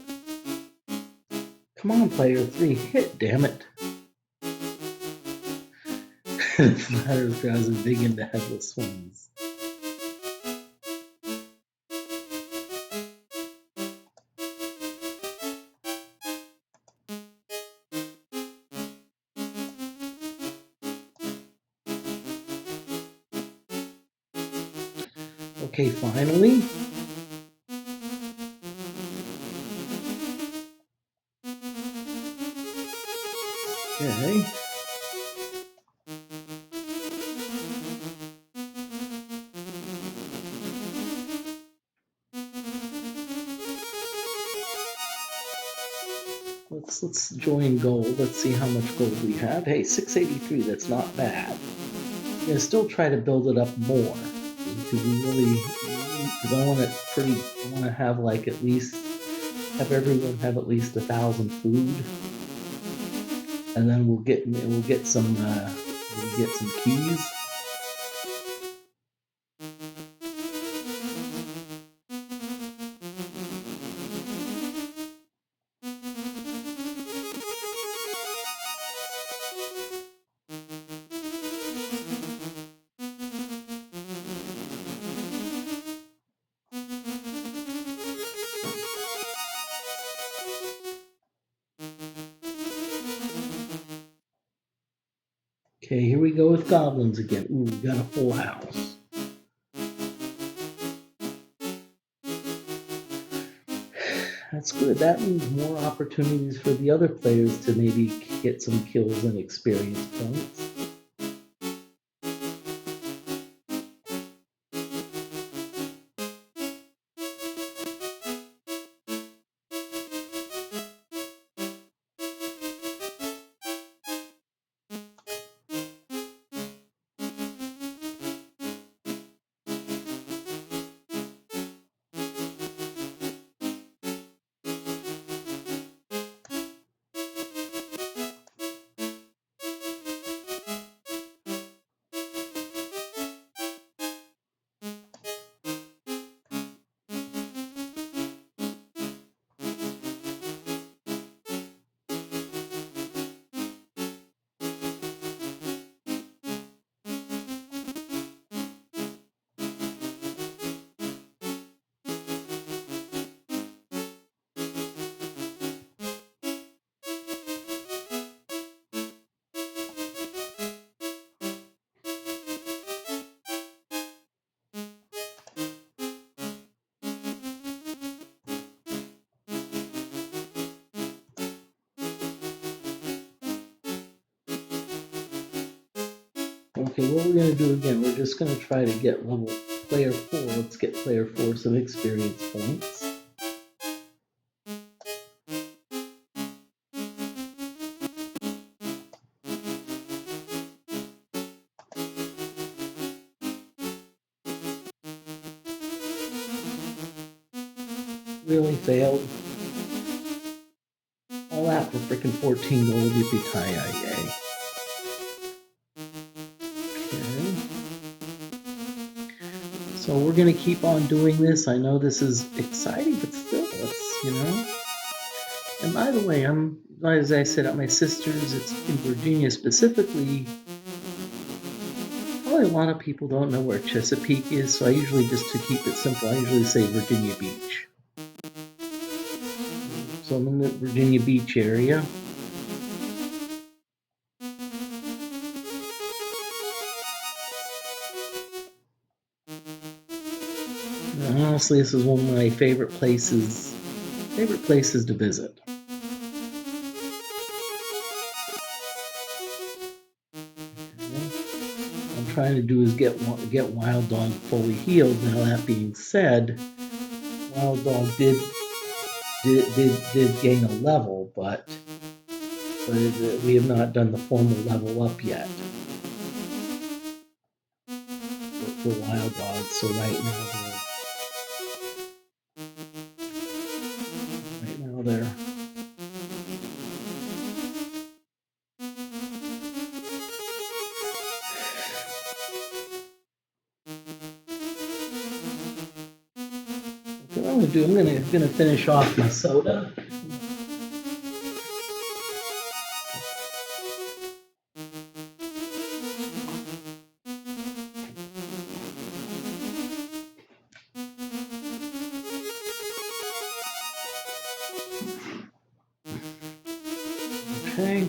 Come on, player 3, hit, damn it. It's not as I was big into headless ones. Okay, finally. Okay. Let's join gold. Let's see how much gold we have. Hey, 683, that's not bad. I'm gonna still try to build it up more. Because we really, because I want it pretty, I want to have like at least, have everyone have at least 1,000 food. And then we'll get some keys. Okay, here we go with goblins again. Ooh, we got a full house. That's good. That means more opportunities for the other players to maybe get some kills and experience points. Okay, what we're going to do again, we're just going to try to get level player 4. Let's get player 4 some experience points. Really failed. All that for frickin' 14 gold. Yippee-ki-yay. Okay. So we're gonna keep on doing this. I know this is exciting, but still, it's, you know. And by the way, as I said, at my sister's, it's in Virginia specifically. Probably a lot of people don't know where Chesapeake is, so I usually, just to keep it simple, I usually say Virginia Beach. So I'm in the Virginia Beach area. And honestly, this is one of my favorite places to visit. I'm trying to do is get Wild Dog fully healed. Now that being said, Wild Dog did gain a level, but we have not done the formal level up yet for Wild Dog. So right now they're what I'm gonna do. I'm gonna finish off my soda. Okay.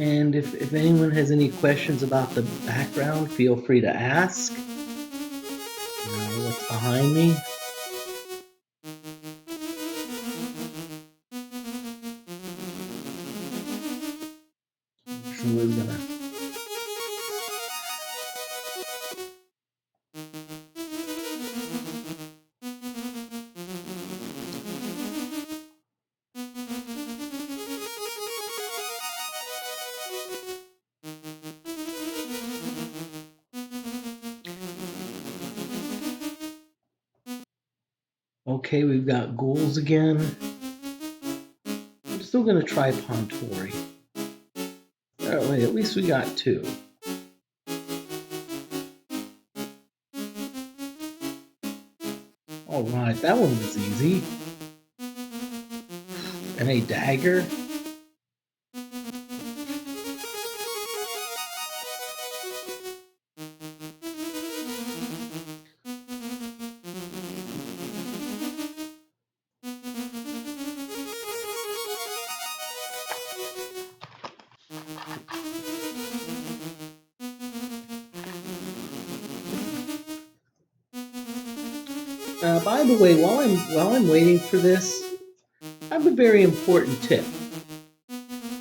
And if anyone has any questions about the background, feel free to ask. What's behind me? We're gonna. Okay, we've got ghouls again. I'm still gonna try Pontori. Oh, wait, at least we got two. Alright, that one was easy. And a dagger. By the way, while I'm waiting for this, I have a very important tip.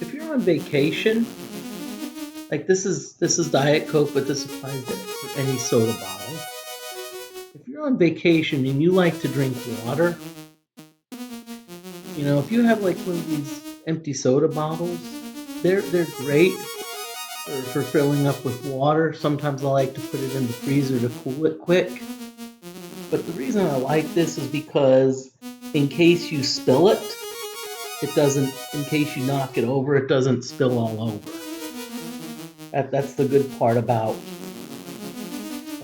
If you're on vacation, like this is Diet Coke, but this applies to any soda bottle. If you're on vacation and you like to drink water, you know, if you have like one of these empty soda bottles, they're great for filling up with water. Sometimes I like to put it in the freezer to cool it quick. But the reason I like this is because in case you spill it, it doesn't, in case you knock it over, it doesn't spill all over. That's the good part about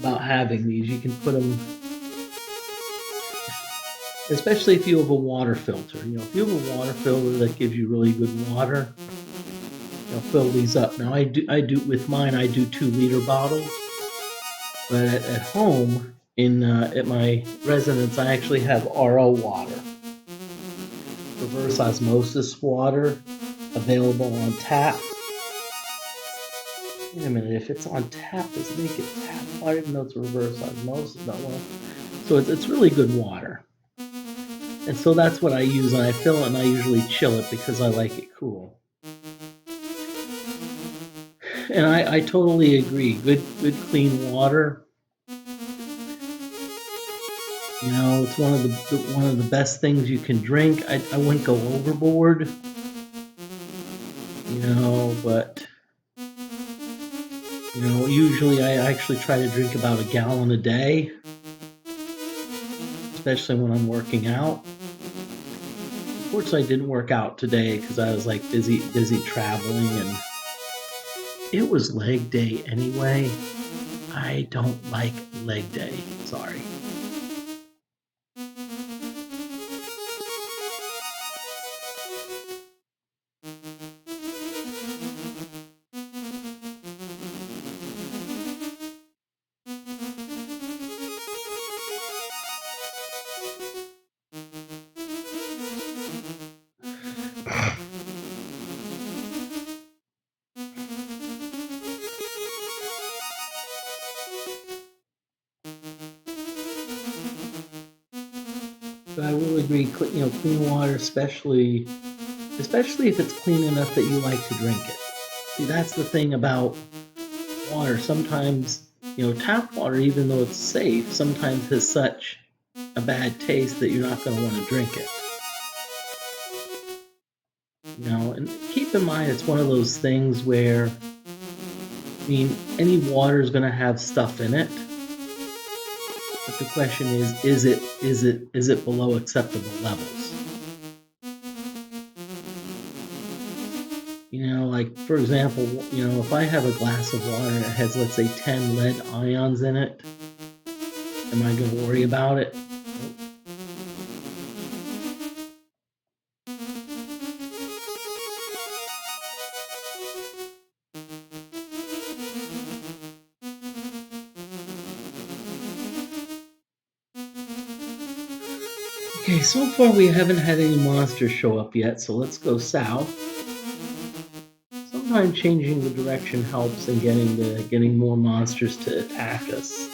having these. You can put them, especially if you have a water filter. You know, if you have a water filter that gives you really good water, you'll fill these up. Now I do with mine, I do 2-liter bottles, but at home, at my residence, I actually have RO water, reverse osmosis water, available on tap. Wait a minute, if it's on tap, does it make it tap? I didn't know it's reverse osmosis. No, well, so it's really good water. And so that's what I use, and I fill it, and I usually chill it because I like it cool. And I totally agree. Good clean water. You know, it's one of the best things you can drink. I wouldn't go overboard, you know, but you know, usually I actually try to drink about a gallon a day, especially when I'm working out. Unfortunately, I didn't work out today because I was like busy traveling, and it was leg day anyway. I don't like leg day. Sorry. But I will agree, you know, clean water, especially if it's clean enough that you like to drink it. See, that's the thing about water. Sometimes, you know, tap water, even though it's safe, sometimes has such a bad taste that you're not going to want to drink it. You know, and keep in mind, it's one of those things where, I mean, any water is going to have stuff in it. But the question is it below acceptable levels? You know, like for example, you know, if I have a glass of water that has, let's say, 10 lead ions in it, am I going to worry about it? Okay, so far we haven't had any monsters show up yet, so let's go south. Sometimes changing the direction helps in getting more monsters to attack us.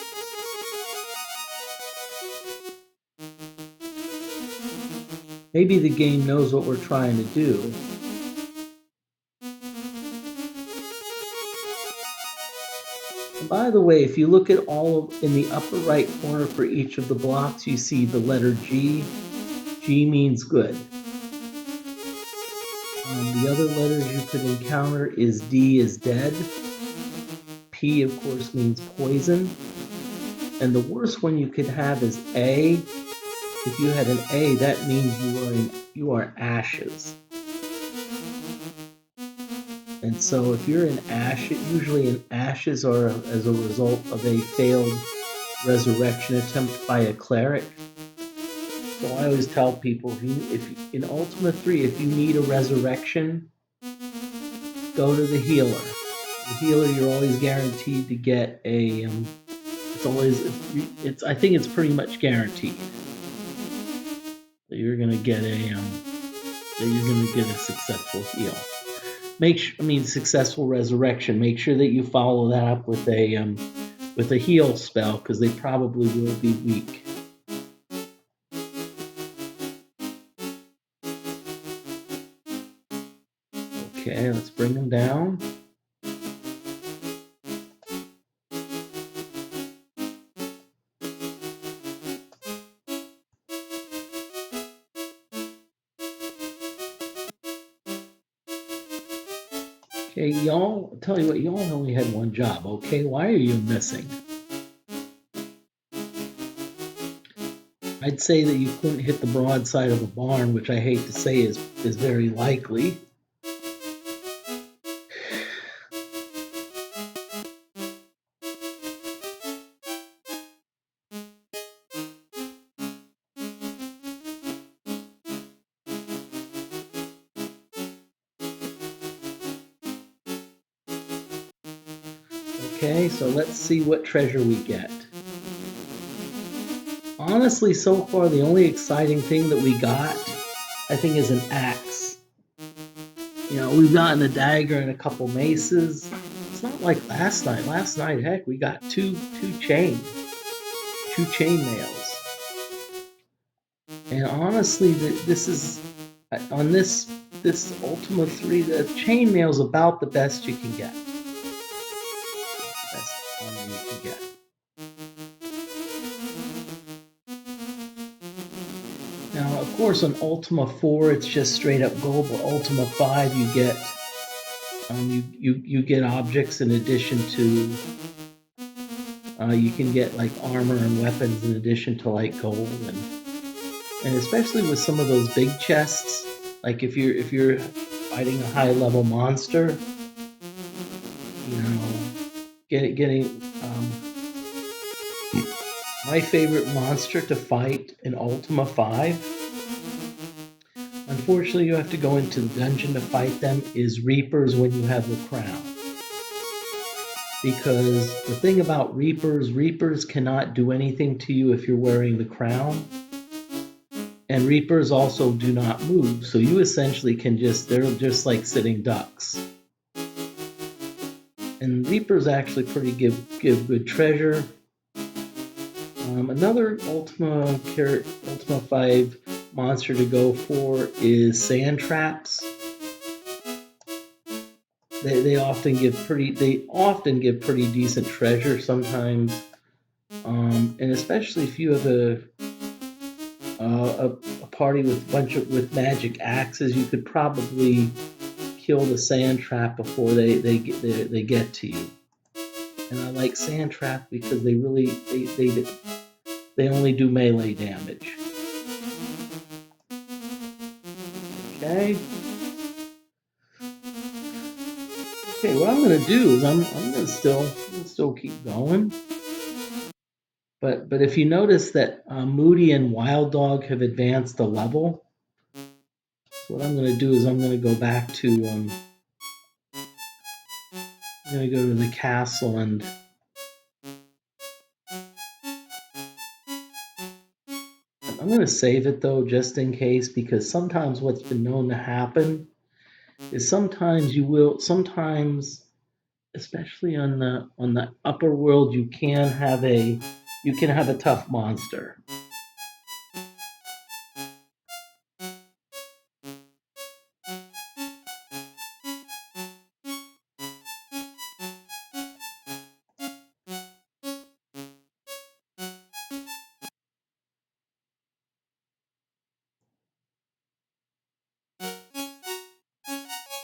Maybe the game knows what we're trying to do. And by the way, if you look at in the upper right corner for each of the blocks, you see the letter G. G means good. The other letters you could encounter is D is dead. P, of course, means poison. And the worst one you could have is A. If you had an A, that means you are ashes. And so if you're in ashes, usually in ashes are as a result of a failed resurrection attempt by a cleric. So I always tell people, if in Ultima 3, if you need a resurrection, go to the healer. The healer, you're always guaranteed to get a. I think it's pretty much guaranteed that you're gonna get a successful heal. Successful resurrection. Make sure that you follow that up with a heal spell, because they probably will be weak. Okay, let's bring them down. Okay, y'all, I'll tell you what, y'all only had one job, okay? Why are you missing? I'd say that you couldn't hit the broadside of a barn, which I hate to say is very likely. Okay, so let's see what treasure we get. Honestly, so far, the only exciting thing that we got, I think, is an axe. You know, we've gotten a dagger and a couple maces. It's not like last night. Last night, heck, we got two chain nails. And honestly, this is on this Ultima 3, the chain nail's about the best you can get. Now, of course, on Ultima 4, it's just straight up gold, but Ultima 5, you get you get objects in addition to you can get like armor and weapons in addition to like gold, and especially with some of those big chests, like if you're fighting a high level monster, you know, getting my favorite monster to fight in Ultima 5. Unfortunately, you have to go into the dungeon to fight them, is Reapers when you have the crown. Because the thing about Reapers cannot do anything to you if you're wearing the crown. And Reapers also do not move, so you essentially can they're just like sitting ducks. And Reapers actually give good treasure. Another Ultima 5 monster to go for is sand traps. They often give pretty decent treasure sometimes, and especially if you have a party with magic axes, you could probably kill the sand trap before they get to you. And I like sand trap because they only do melee damage. Okay. Okay, what I'm gonna do is I'm gonna still keep going. But if you notice that Moody and Wild Dog have advanced a level, so what I'm gonna do is I'm gonna go back to I'm gonna go to the castle, and I'm gonna save it though just in case, because sometimes what's been known to happen is sometimes especially on the upper world, you can have a tough monster.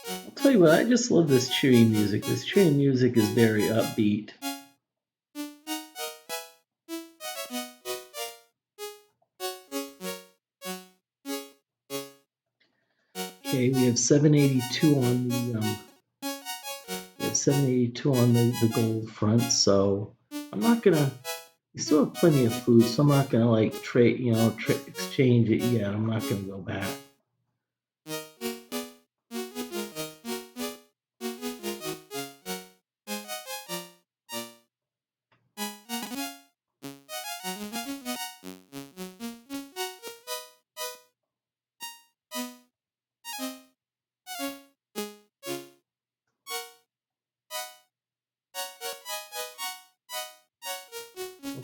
I'll tell you what, I just love this cheery music. This cheery music is very upbeat. Okay, we have 782 on the gold front, so I'm not gonna. We still have plenty of food, so I'm not gonna like exchange it yet. I'm not gonna go back.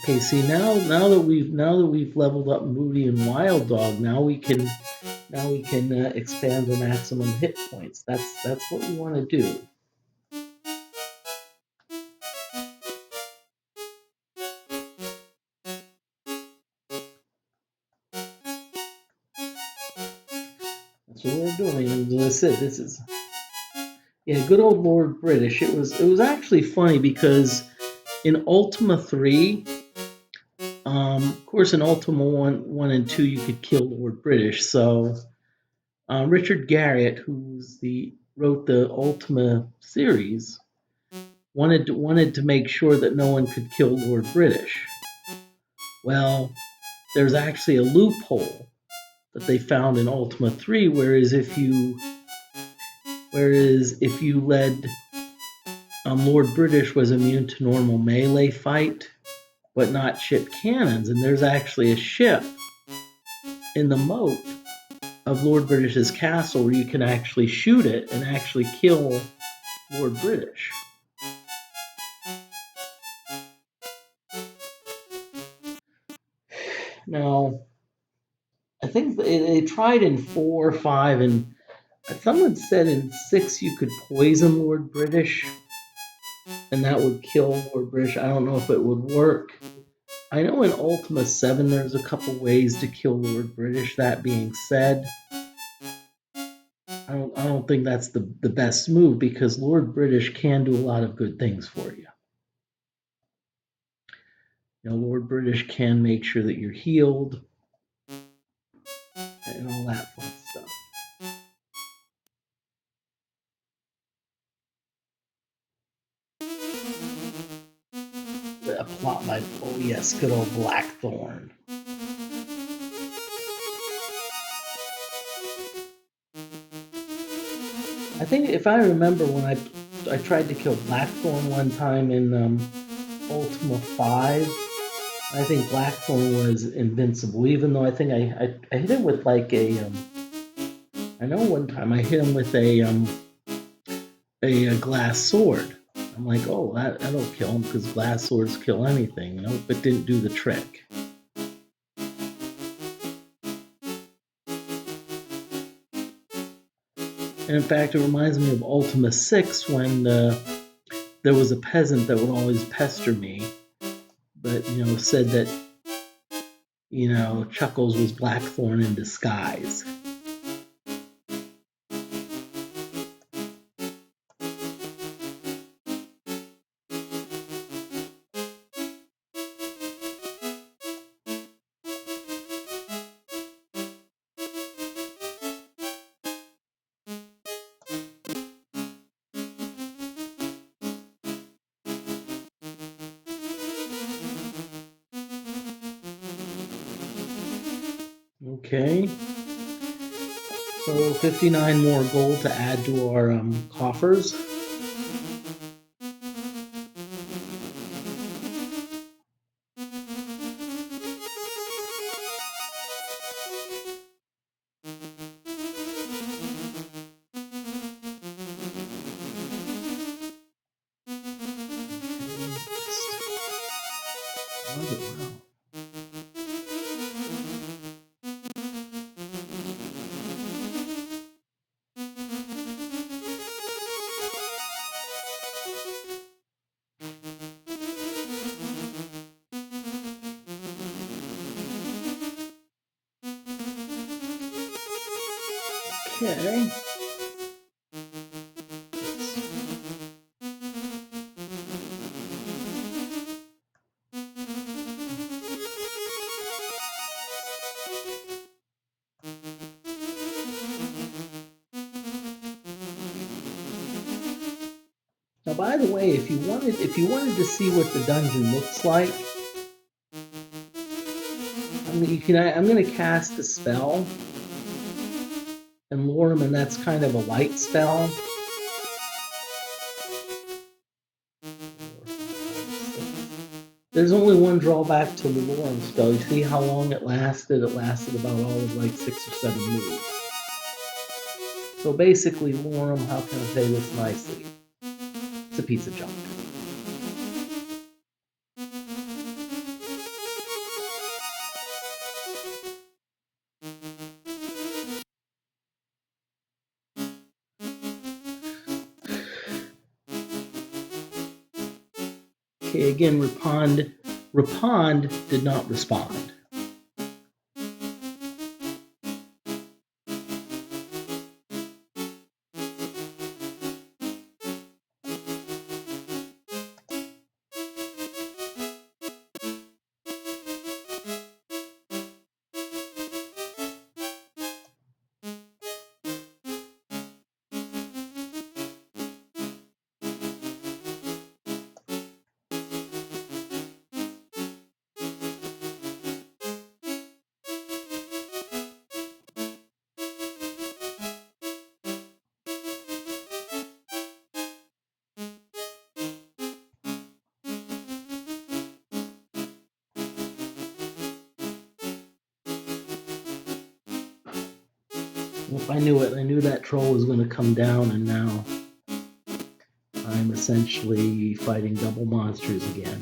Okay, see now that we've leveled up Moody and Wild Dog, now we can expand the maximum hit points. That's what we want to do. That's what we're doing. And as I said, this is good old Lord British. It was actually funny because in Ultima 3, of course, in Ultima 1 and 2, you could kill Lord British. So Richard Garriott, wrote the Ultima series, wanted to make sure that no one could kill Lord British. Well, there's actually a loophole that they found in Ultima 3, whereas if you led Lord British was immune to normal melee fight, but not ship cannons, and there's actually a ship in the moat of Lord British's castle where you can actually shoot it and actually kill Lord British. Now, I think they tried in 4 or 5, and someone said in 6 you could poison Lord British, and that would kill Lord British. I don't know if it would work. I know in Ultima 7 there's a couple ways to kill Lord British. That being said, I don't think that's the best move because Lord British can do a lot of good things for you. Lord British can make sure that you're healed and all that fun stuff. A plot by, oh yes, good old Blackthorn. I think if I remember when I tried to kill Blackthorn one time in Ultima 5, I think Blackthorn was invincible, even though I think I hit him with like I know one time I hit him with a glass sword. I'm like, oh, that'll kill him because glass swords kill anything, but didn't do the trick. And in fact, it reminds me of Ultima 6 when there was a peasant that would always pester me, but said that Chuckles was Blackthorn in disguise. Okay. So 59 more gold to add to our coffers. Okay. Now, by the way, if you wanted to see what the dungeon looks like, I'm going to cast a spell and lure him, and that's kind of a light spell. There's only one drawback to the lure spell. You see how long it lasted? It lasted about all of like 6 or 7 moves. So basically, lure him, how can I say this nicely? It's a piece of junk. Okay, again, Rapond did not respond. If I knew it, I knew that troll was going to come down, and now I'm essentially fighting double monsters again.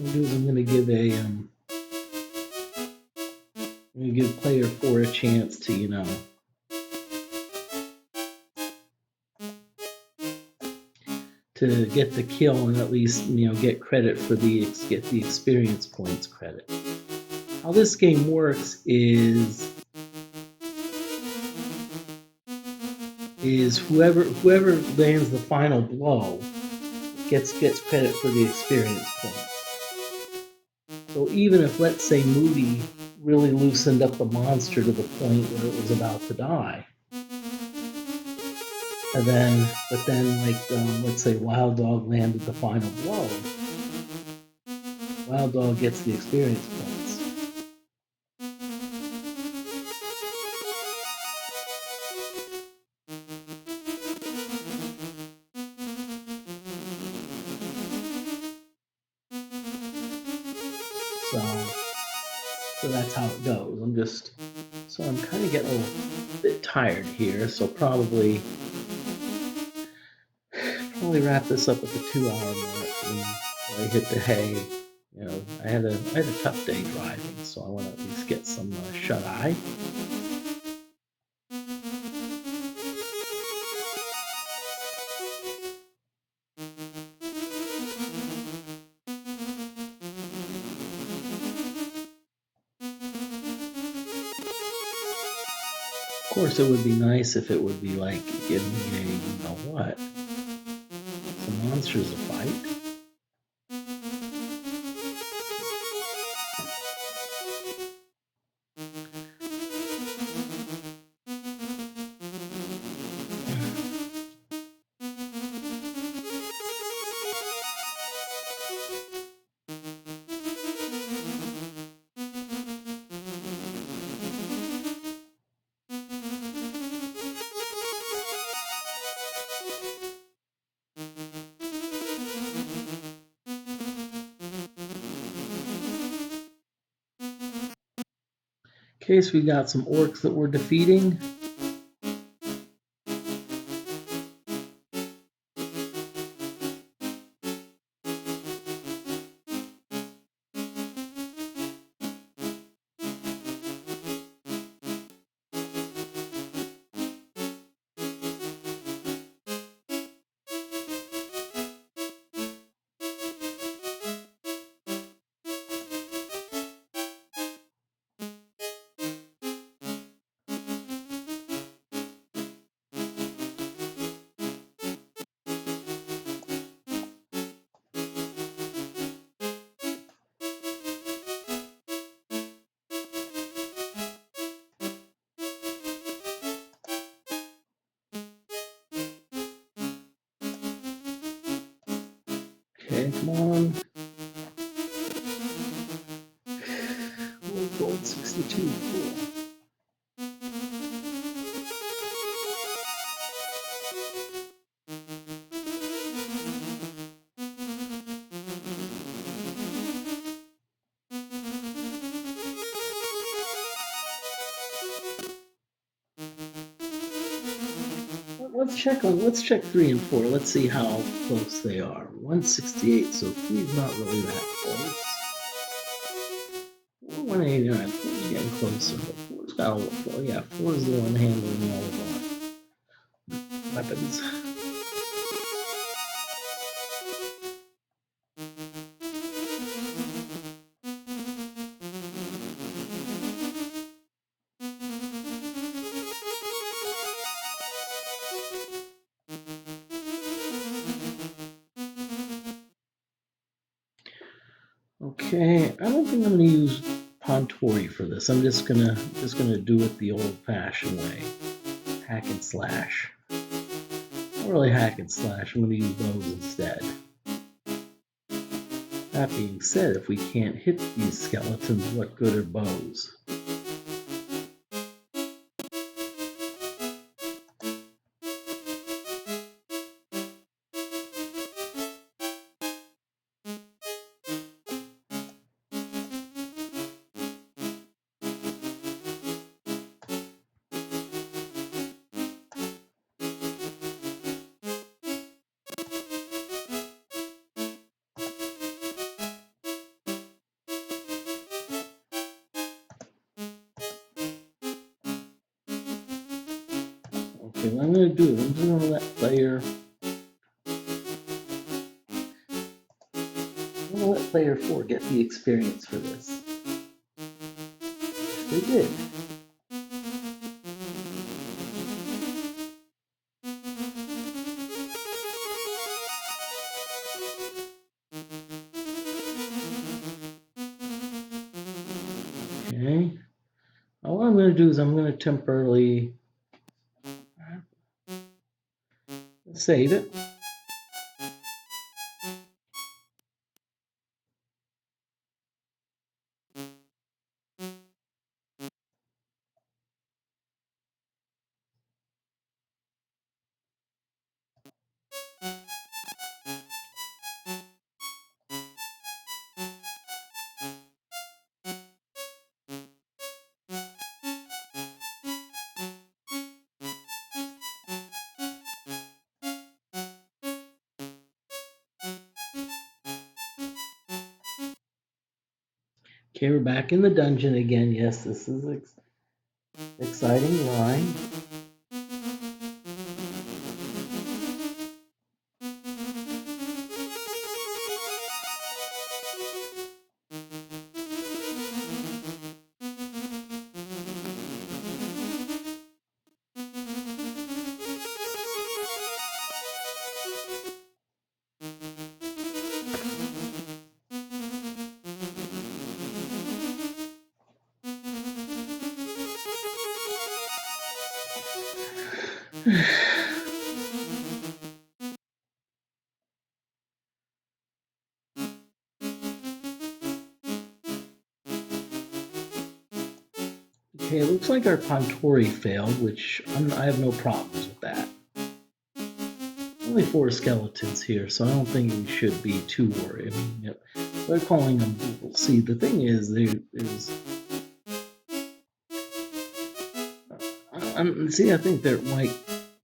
I'm gonna do is I'm gonna give player 4 a chance to, to get the kill and at least, get credit for get the experience points credit. How this game works is whoever lands the final blow gets credit for the experience points. So even if, let's say, Moody really loosened up the monster to the point where it was about to die, but then let's say Wild Dog landed the final blow, Wild Dog gets the experience points. So that's how it goes. I'm kind of getting a little bit tired here, so probably wrap this up at the 2-hour mark when I hit the hay. I had a tough day driving, so I want to at least get some shut eye. Of course, it would be nice if it would be like giving me some monsters to fight. Okay, so we got some orcs that we're defeating. Okay, come on. Oh, gold 62, cool. Let's check 3 and 4. Let's see how close they are. 168, so 3's not really that close. 189, 4's getting closer, but 4's got a 4. Yeah, 4's the one handling all of our weapons. Okay, I don't think I'm gonna use Pontori for this. I'm just gonna do it the old-fashioned way. Hack and slash. Not really hack and slash, I'm gonna use bows instead. That being said, if we can't hit these skeletons, what good are bows? Okay, what I'm going to do is I'm just going to let player. I'm going to let player 4 get the experience for this. They did. Okay. Now what I'm going to do is I'm going to temporarily save it. Okay, we're back in the dungeon again. Yes, this is exciting line. Okay, it looks like our Pontori failed, which I have no problems with that. Only 4 skeletons here, so I don't think we should be too worried. I mean, they're calling them Google. See, the thing is, I think there might,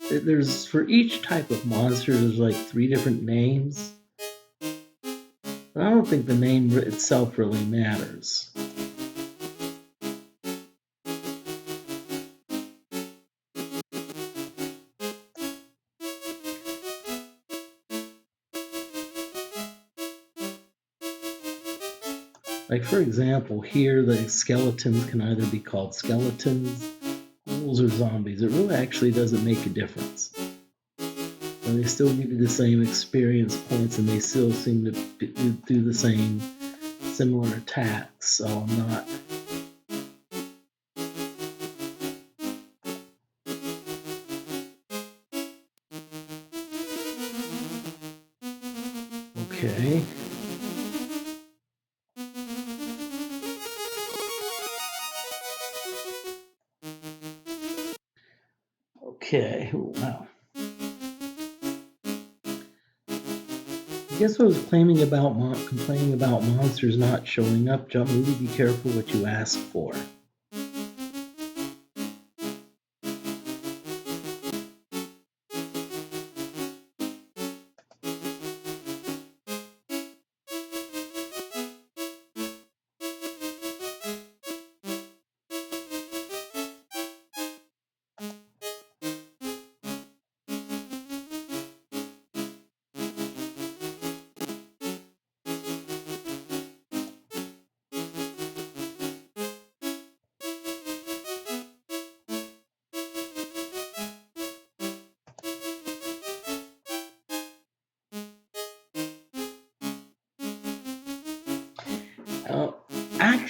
there's, for each type of monster, there's like 3 different names. But I don't think the name itself really matters. Like, for example, here the skeletons can either be called skeletons, ghouls, or zombies. It really actually doesn't make a difference. And they still give you the same experience points, and they still seem to do the same similar attacks, so I'm not... Okay. Okay, wow. I guess I was complaining about monsters not showing up. Jump movie, be careful what you ask for.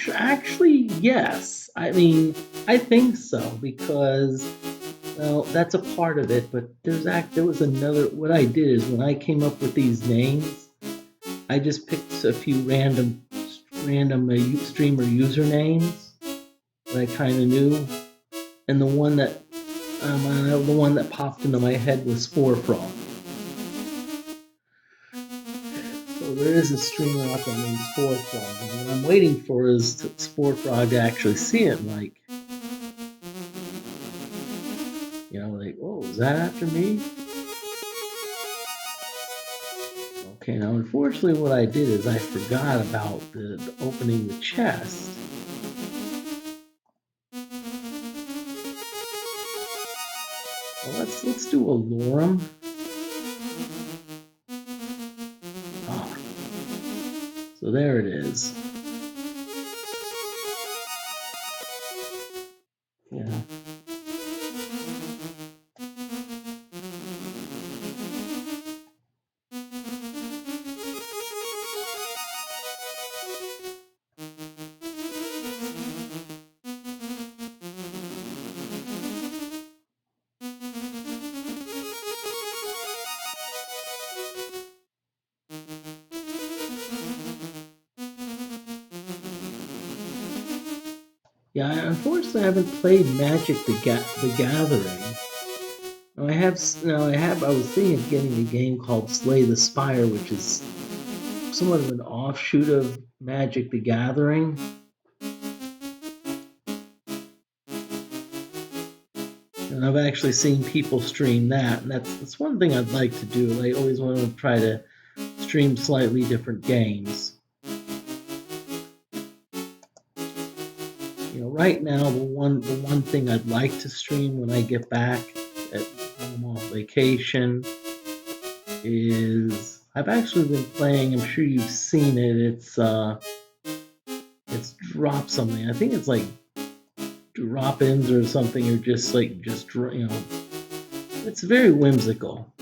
Actually, yes. I mean, I think so because, well, that's a part of it. But there was another. What I did is when I came up with these names, I just picked a few random streamer usernames that I kind of knew, and the one that popped into my head was Spore Frog. So there is a streamer out there named Spore Frog, and what I'm waiting for is Spore Frog to actually see it, and like, oh, is that after me? Okay, now unfortunately what I did is I forgot about the opening the chest. Well, let's do a lorem. Ah, so there it is. Yeah. Yeah, unfortunately, I haven't played Magic the Gathering. I was thinking of getting a game called Slay the Spire, which is somewhat of an offshoot of Magic the Gathering. And I've actually seen people stream that, and that's one thing I'd like to do. I always want to try to stream slightly different games. Right now the one thing I'd like to stream when I get back at home off vacation is I've actually been playing. I'm sure you've seen it. It's drop something. I think it's like drop-ins or something, or just it's very whimsical.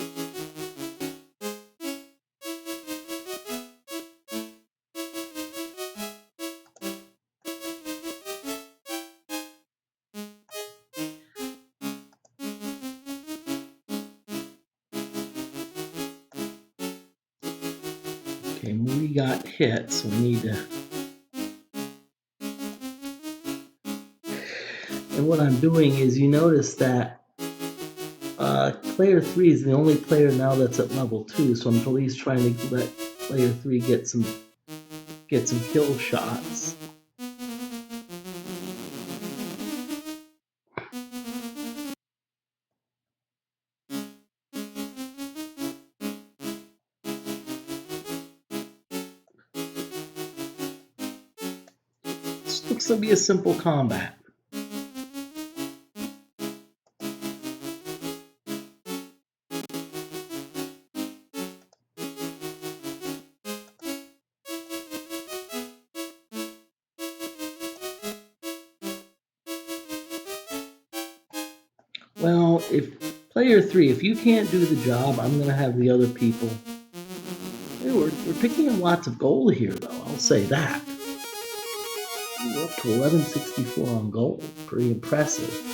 Okay, we got hit, so we need to. And what I'm doing is, you notice that player 3 is the only player now that's at level 2, so I'm at least trying to let player 3 get some kill shots. This looks to be a simple combat. Well, if player 3, if you can't do the job, I'm going to have the other people. Hey, we're picking up lots of gold here, though. I'll say that. We're up to 1164 on gold. Pretty impressive.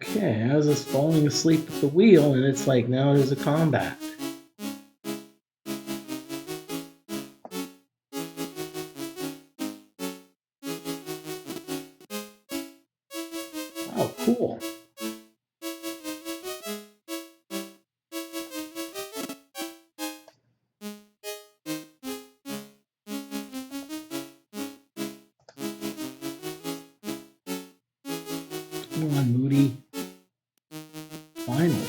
Okay, I was just falling asleep at the wheel, and it's like now there's a combat. Oh, cool. Come on, Moody. Finally.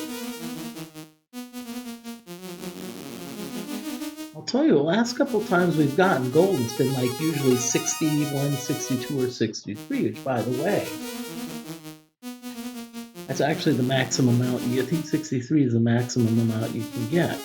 I'll tell you, the last couple times we've gotten gold, it's been like usually 61, 62, or 63, which, by the way, that's actually the maximum amount. I think 63 is the maximum amount you can get.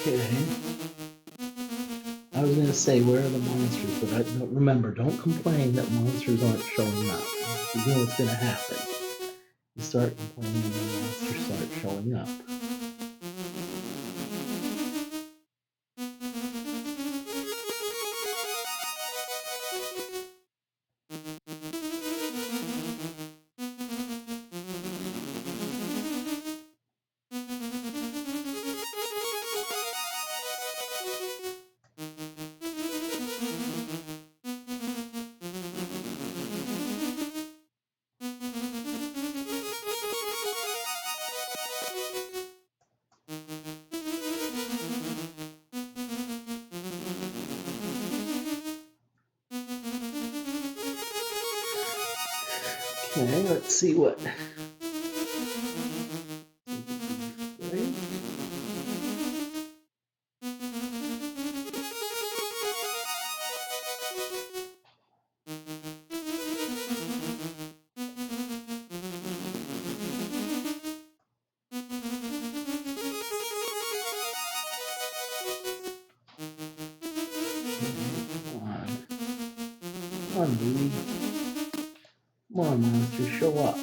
Okay. I was gonna say, where are the monsters? But remember, don't complain that monsters aren't showing up. You know what's gonna happen. You start complaining and the monsters start showing up. Okay, let's see what. Come on, dude. Come on, monsters, show up.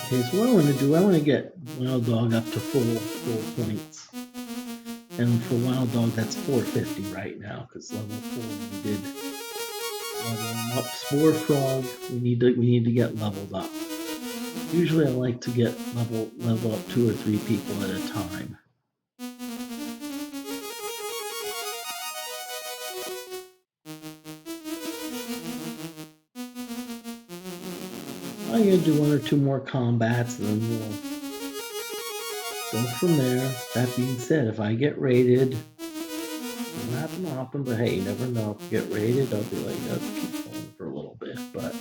Okay, so what I want to do, I want to get Wild Dog up to full points. And for Wild Dog, that's 450 right now, because level 4 we did level him up. Spore Frog, we need to get leveled up. Usually I like to get level up 2 or 3 people at a time. I'm gonna do 1 or 2 more combats, and then we'll go from there. That being said, if I get raided, it'll happen, but hey, you never know. If you get raided, I'll be like, let's keep going for a little bit, but.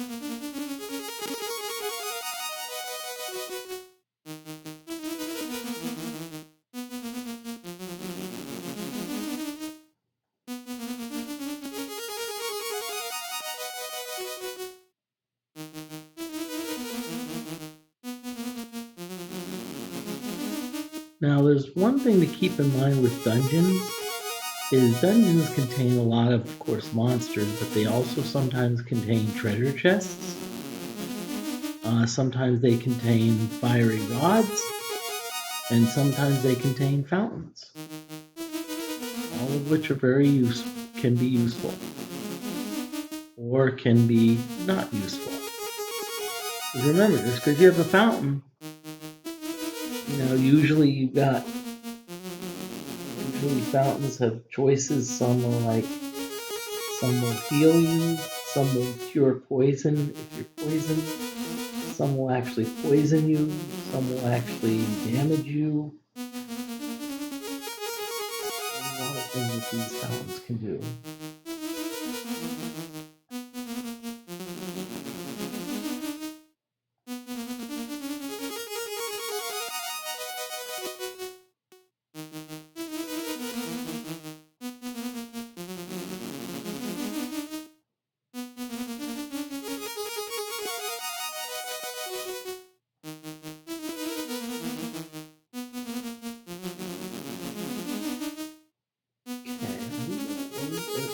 Now, there's one thing to keep in mind with dungeons, is dungeons contain a lot of course, monsters, but they also sometimes contain treasure chests. Sometimes they contain fiery rods, and sometimes they contain fountains. All of which are can be useful, or can be not useful. But remember, just because you have a fountain, usually fountains have choices. Some will heal you, some will cure poison if you're poisoned, some will actually poison you, some will actually damage you. There's a lot of things that these fountains can do.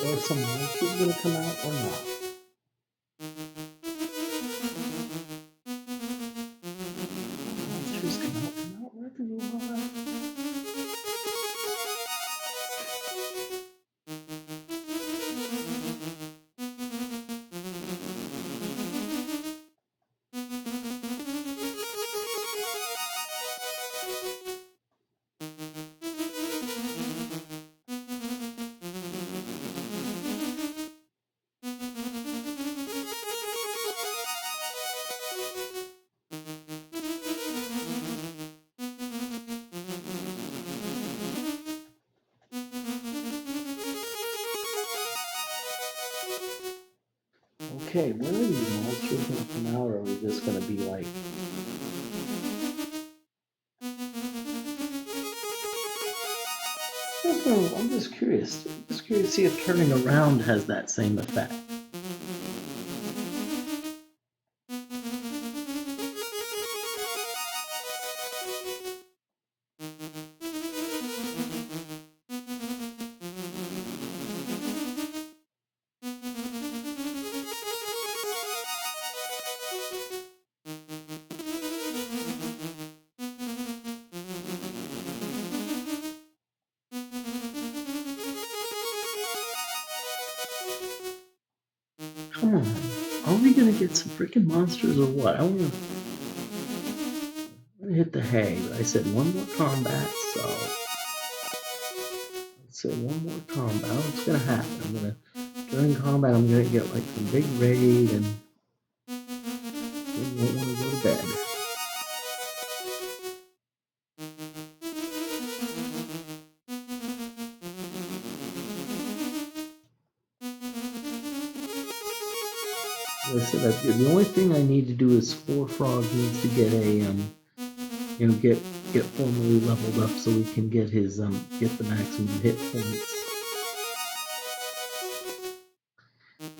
Are some monsters going to come out or not? Monsters come out. Where do you are? Okay, when are these monsters gonna come out, or are we just gonna be like... I'm just curious. Just curious to see if turning around has that same effect. Come on. Are we gonna get some freaking monsters or what? I'm gonna hit the hay. I said one more combat, so let's say one more combat. What's gonna happen? During combat I'm gonna get like some big raid and then won't want to go to bed. I said that the only thing I need to do is Spore Frog needs to get a get formally leveled up so we can get his get the maximum hit points.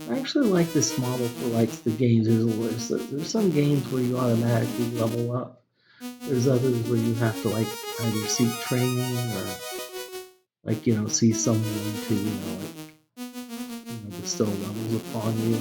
I actually like this model for like the games. There's some games where you automatically level up. There's others where you have to like either seek training or like see someone to bestow levels upon you.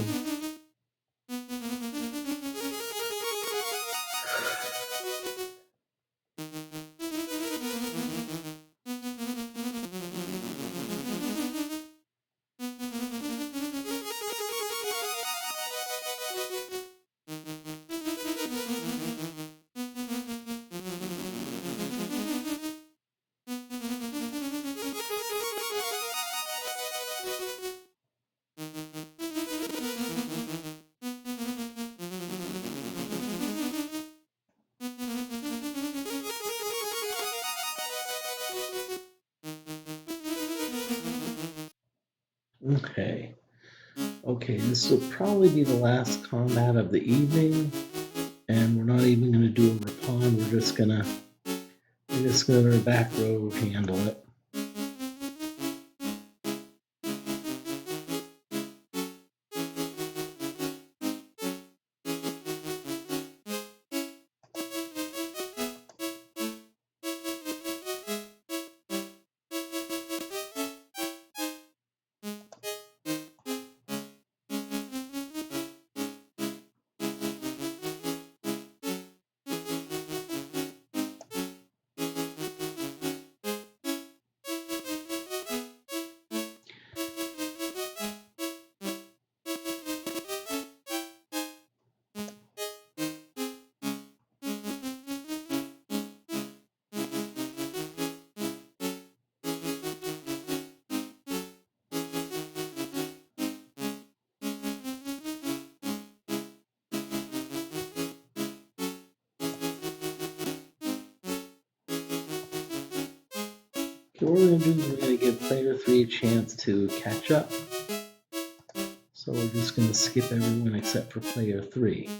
Okay, this will probably be the last combat of the evening, and we're not even going to do a Rapon. We're just gonna back row handle it. So what we're going to do is we're going to give player 3 a chance to catch up. So we're just going to skip everyone except for player 3.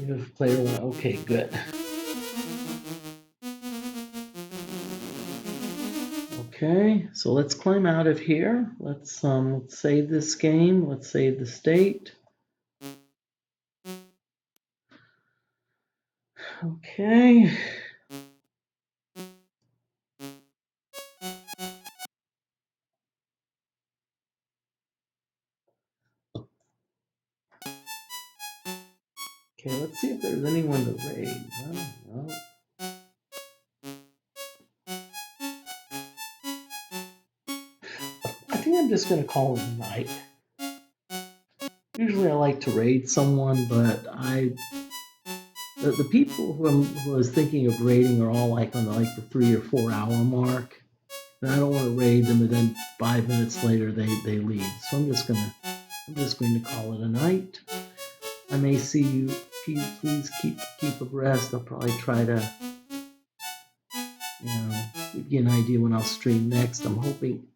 If player 1, okay, good. Okay, so let's climb out of here. Let's save this game. Let's save the state. Okay. Okay, let's see if there's anyone to raid. No. I think I'm just gonna call it a night. Usually I like to raid someone, but the people who I was thinking of raiding are all like on the 3 or 4 hour mark. And I don't want to raid them and then 5 minutes later they leave. So I'm just going to call it a night. I may see you. Please keep abreast. I'll probably try to give you an idea when I'll stream next. I'm hoping